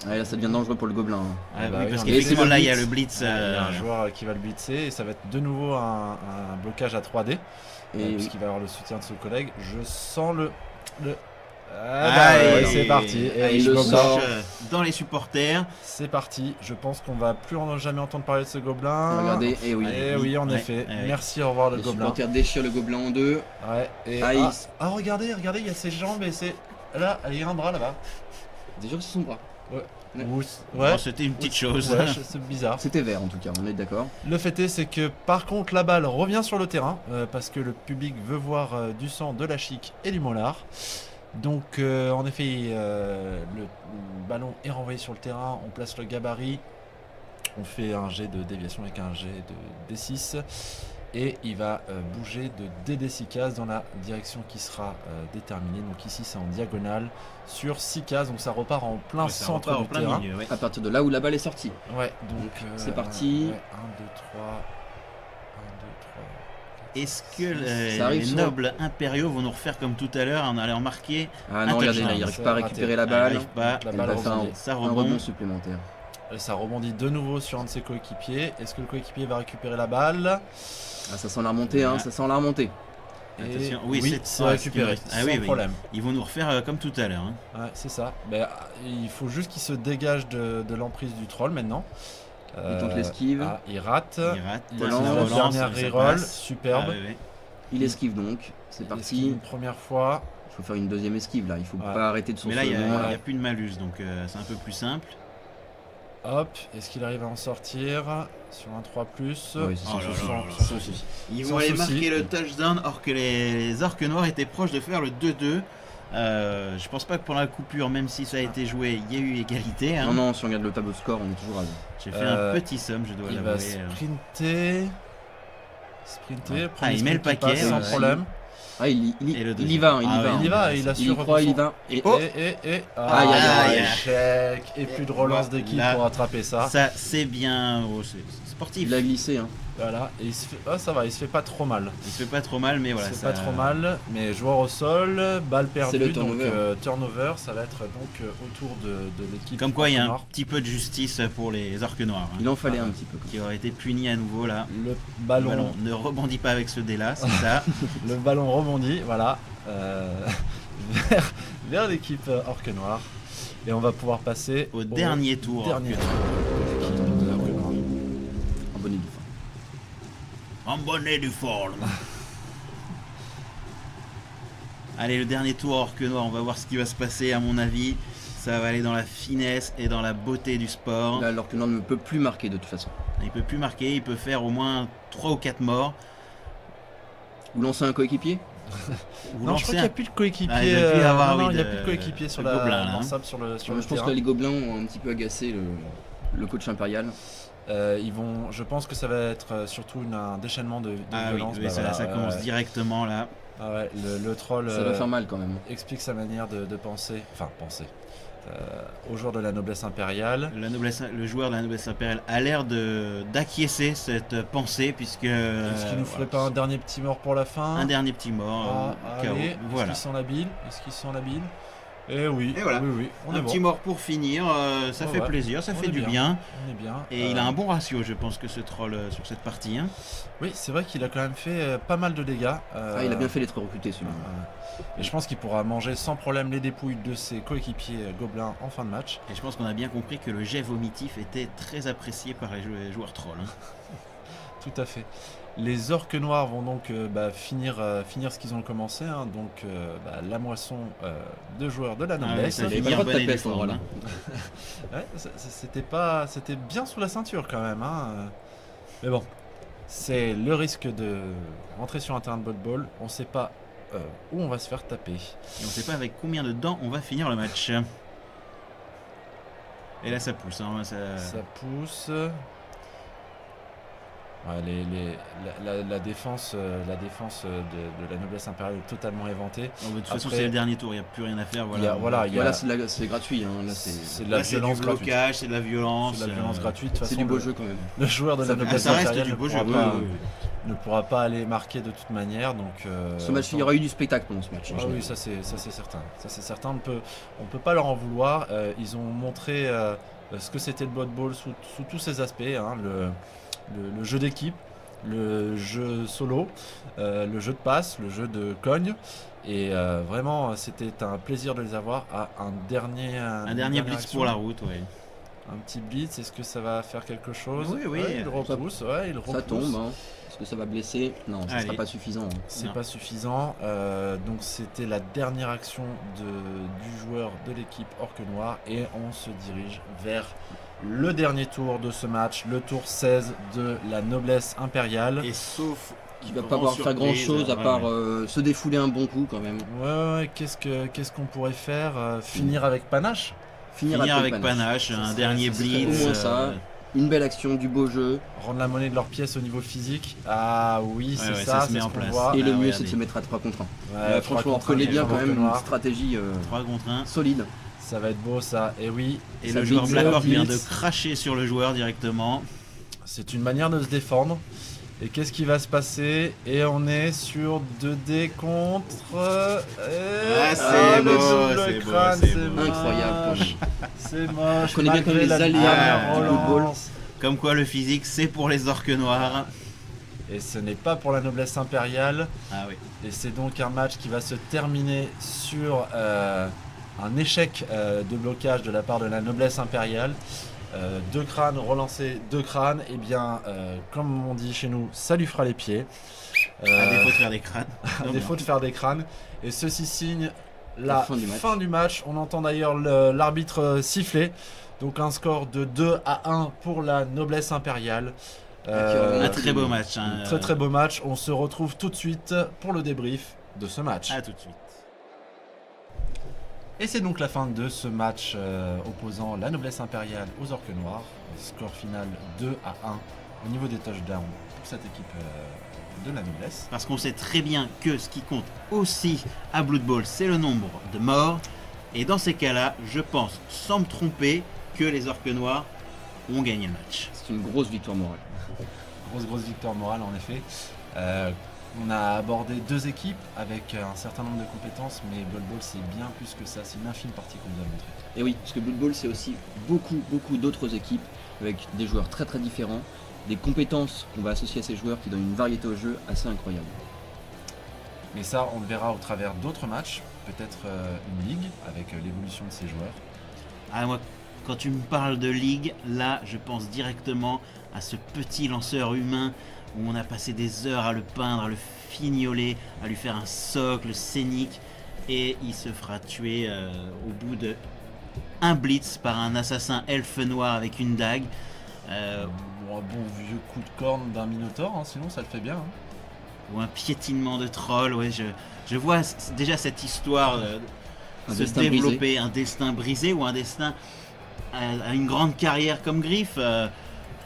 Ouais, là, ça devient dangereux pour le gobelin. Oui, parce qu'effectivement, là, il y a le blitz. Il y a un joueur qui va le blitzer et ça va être de nouveau un blocage à 3D. Puisqu'il va avoir le soutien de son collègue. Je sens le... c'est parti. Et il le sort dans les supporters. C'est parti. Je pense qu'on va plus jamais entendre parler de ce gobelin. Regardez, oui, en effet. Merci, au revoir le gobelin. Les supporters déchirent le gobelin en deux. Regardez, il y a ses jambes et c'est... Là, il y a un bras là-bas. Déjà c'est son bras. Ouais. C'était une petite chose. Ouais, c'est bizarre. C'était vert en tout cas, on est d'accord. Le fait est, c'est que par contre la balle revient sur le terrain parce que le public veut voir du sang, de la chic et du molar. Donc en effet, le ballon est renvoyé sur le terrain, on place le gabarit, on fait un jet de déviation avec un jet de D6. Et il va bouger de DD6 cases dans la direction qui sera déterminée. Donc ici c'est en diagonale sur 6 cases. Donc ça repart en plein centre du terrain. Milieu, à partir de là où la balle est sortie. Ouais, donc c'est parti. 1, 2, 3. Est-ce que les nobles impériaux vont nous refaire comme tout à l'heure en allant marquer? Ah non, regardez, là, il n'arrive pas à récupérer la balle. La balle un rebond supplémentaire. Et ça rebondit de nouveau sur un de ses coéquipiers. Est-ce que le coéquipier va récupérer la balle? Ça sent la remontée, ça sent la remontée. Attention. Oui, c'est récupéré, sans problème. Ils vont nous refaire comme tout à l'heure. Ouais, c'est ça. Il faut juste qu'il se dégage de l'emprise du troll maintenant. Il tente l'esquive. Il rate. Il lance la dernière reroll, superbe. Il esquive donc, c'est parti. Une première fois. Il faut faire une deuxième esquive là, il faut pas arrêter de sauter. Mais là, il n'y a plus de malus, donc c'est un peu plus simple. Hop, est-ce qu'il arrive à en sortir sur un 3+? Oui, Ils vont aller marquer le touchdown, or que les Orques Noirs étaient proches de faire le 2-2. Je pense pas que pendant la coupure, même si ça a été joué, il y a eu égalité. Non, si on regarde le tableau de score, on est toujours à 2. J'ai fait un petit somme, je dois l'avouer. Il va sprinter. Il met le paquet sans problème. Il y va, il a su reprendre. Échec. Et plus de relance d'équipe pour rattraper ça. Ça, c'est bien. C'est sportif. Il a glissé. Voilà, et il se fait... ça va, il se fait pas trop mal. Il se fait pas trop mal, mais voilà. Il se fait pas trop mal, mais joueur au sol, balle perdue, le turnover. Donc turnover, ça va être donc autour de l'équipe. Comme quoi, il y a un petit peu de justice pour les Orques Noirs. Il en fallait un petit peu. Qui aurait été puni à nouveau là. Le ballon ne rebondit pas avec ce dé là, c'est ça. Le ballon rebondit, voilà, vers l'équipe Orques Noirs. Et on va pouvoir passer au dernier tour. En bonnet du forme. Allez, le dernier tour Orque Noir, on va voir ce qui va se passer à mon avis. Ça va aller dans la finesse et dans la beauté du sport. Là, alors que l'on ne peut plus marquer de toute façon. Il peut plus marquer, il peut faire au moins 3 ou 4 morts. Vous lancez un coéquipier? Vous Non, je crois qu'il n'y a plus de coéquipier. Ah, il doit plus y avoir, non, oui, il n'y a de- plus de coéquipier sur de la Gobelin, là, dans hein. sable sur le Je pense terrain. que les Gobelins ont un petit peu agacé le coach impérial. Je pense que ça va être surtout un déchaînement de Ah oui, violence. oui, Bah ça, voilà, ça commence directement là. Ah ouais, le troll Ça doit faire mal quand même. explique sa manière de penser, aux joueurs de la noblesse impériale. Le joueur de la noblesse impériale a l'air d'acquiescer cette pensée puisque Est-ce qu'il nous ferait pas un dernier petit mort pour la fin? un dernier petit mort, Ah, KO. allez, est-ce Voilà. qu'ils sont labiles? Est-ce qu'ils sont labiles? Eh oui, Et voilà. oui, on est Un bon. petit mort pour finir, ça fait Ouais, plaisir, ça on fait est du bien. bien. On est bien. Et il a un bon ratio, je pense, que ce troll sur cette partie. Hein. Oui, c'est vrai qu'il a quand même fait pas mal de dégâts. Ah, il a bien fait d'être recruté celui-là. Et je pense qu'il pourra manger sans problème les dépouilles de ses coéquipiers gobelins en fin de match. Et je pense qu'on a bien compris que le jet vomitif était très apprécié par les joueurs trolls. Hein. Tout à fait. Les orques noirs vont donc finir ce qu'ils ont commencé. Hein. Donc la moisson de joueurs de la noblesse. ça Il fait avait pas le droit de bien bonne taper à et ce moment-là. Ouais, c'était bien sous la ceinture quand même. Hein. Mais bon, c'est le risque de rentrer sur un terrain de Blood Bowl. On ne sait pas où on va se faire taper. Et on ne sait pas avec combien de dents on va finir le match. Et là ça pousse. Hein, Ça pousse. Ouais, la défense, de la noblesse impériale est totalement éventée. De toute façon, Après- c'est le dernier tour, il n'y a plus rien à faire. Il y a- Voilà. il y a- Voilà, c'est gratuit. Hein. Là, C'est de la Là, c'est du violence gratuite. blocage, c'est de la violence. C'est de la violence gratuite. De toute c'est façon, du beau le- jeu quand même. Le joueur de la Ça- noblesse ça reste impériale du beau jeu. ne pourra pas aller marquer de toute manière. Donc, Ce match, il y aura eu du spectacle pendant ce match. en Ah général. oui, ça c'est certain. Ça c'est certain. On peut pas leur en vouloir. Ils ont montré ce que c'était le Blood Bowl sous tous ses aspects. Hein. Le jeu d'équipe, le jeu solo, le jeu de passe, le jeu de cogne. Et vraiment, c'était un plaisir de les avoir à un dernier blitz action. pour la route, oui. Un petit blitz, est-ce que ça va faire quelque chose? Oui, oui, Ouais, il repousse. Ça tombe. Hein. Est-ce que ça va blesser? Non, ça Allez. sera pas suffisant. Hein. C'est Non. pas suffisant. Donc c'était la dernière action du joueur de l'équipe Orque Noir et on se dirige vers le dernier tour de ce match, le tour 16 de la noblesse impériale. Et sauf. Qui va pas pouvoir faire grand chose à part se défouler un bon coup quand même. Ouais, qu'est-ce qu'on pourrait faire? Finir avec panache? Finir avec panache, Ça un serait- dernier ça serait blitz. au moins ça. Une belle action, du beau jeu. Rendre la monnaie de leur pièce au niveau physique? Ah oui, c'est ouais, ça, ça se met c'est en ce qu'on place. voit. Et le mieux, regardez. c'est de se mettre à 3 contre 1. Ouais, Franchement, on 3 contre 1, reconnaît bien les quand Orques même une Noirs. stratégie 3 contre 1. solide. Ça va être beau ça, et oui. Et Ça le joueur blitz, Black Orc vient de blitz. cracher sur le joueur directement. C'est une manière de se défendre. Et qu'est-ce qui va se passer? Et on est sur 2D contre. c'est le beau, double c'est beau, crâne, c'est c'est beau. moche. Incroyable, quand même. C'est moche. On connaît bien malgré comme les la aléas dernière du football. relance. Comme quoi le physique c'est pour les orques noirs. Et ce n'est pas pour la noblesse impériale. Ah oui. Et c'est donc un match qui va se terminer sur un échec de blocage de la part de la noblesse impériale. 2 crânes relancés, 2 crânes. Et bien, comme on dit chez nous, ça lui fera les pieds. À défaut de faire des crânes. À défaut de faire des crânes. Et ceci signe la fin du match. On entend d'ailleurs l'arbitre siffler. Donc un score de 2-1 pour la noblesse impériale. Un très beau match. Hein. Très très beau match. On se retrouve tout de suite pour le débrief de ce match. À tout de suite. Et c'est donc la fin de ce match opposant la noblesse impériale aux orques noirs. Score final 2-1 au niveau des touchdowns pour cette équipe de la noblesse. Parce qu'on sait très bien que ce qui compte aussi à Blood Bowl, c'est le nombre de morts. Et dans ces cas-là, je pense, sans me tromper, que les orques noirs ont gagné le match. C'est une grosse victoire morale. Grosse victoire morale en effet. On a abordé 2 équipes avec un certain nombre de compétences, mais Blood Bowl c'est bien plus que ça, c'est une infime partie qu'on nous a montré. Et oui, parce que Blood Bowl, c'est aussi beaucoup d'autres équipes avec des joueurs très très différents, des compétences qu'on va associer à ces joueurs qui donnent une variété au jeu assez incroyable. Mais ça, on le verra au travers d'autres matchs, peut-être une ligue avec l'évolution de ces joueurs. Ah, moi, quand tu me parles de ligue, là, je pense directement à ce petit lanceur humain où on a passé des heures à le peindre, à le fignoler, à lui faire un socle scénique. et il se fera tuer au bout de un blitz par un assassin elfe noir avec une dague. Bon, un bon vieux coup de corne d'un minotaure, hein, sinon ça le fait bien. Hein. Ou un piétinement de troll, ouais, je vois déjà cette histoire Un se destin développer, brisé. un destin brisé ou un destin à une grande carrière comme Griff.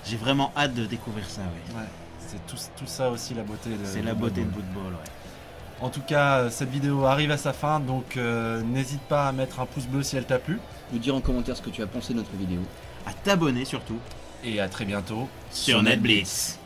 J'ai vraiment hâte de découvrir ça, ouais. Ouais, c'est tout ça aussi la beauté de C'est la de beauté de Blood Bowl. football, ouais. En tout cas, cette vidéo arrive à sa fin, donc n'hésite pas à mettre un pouce bleu si elle t'a plu. Nous dire en commentaire ce que tu as pensé de notre vidéo. À t'abonner surtout Et à très bientôt sur NetBlitz.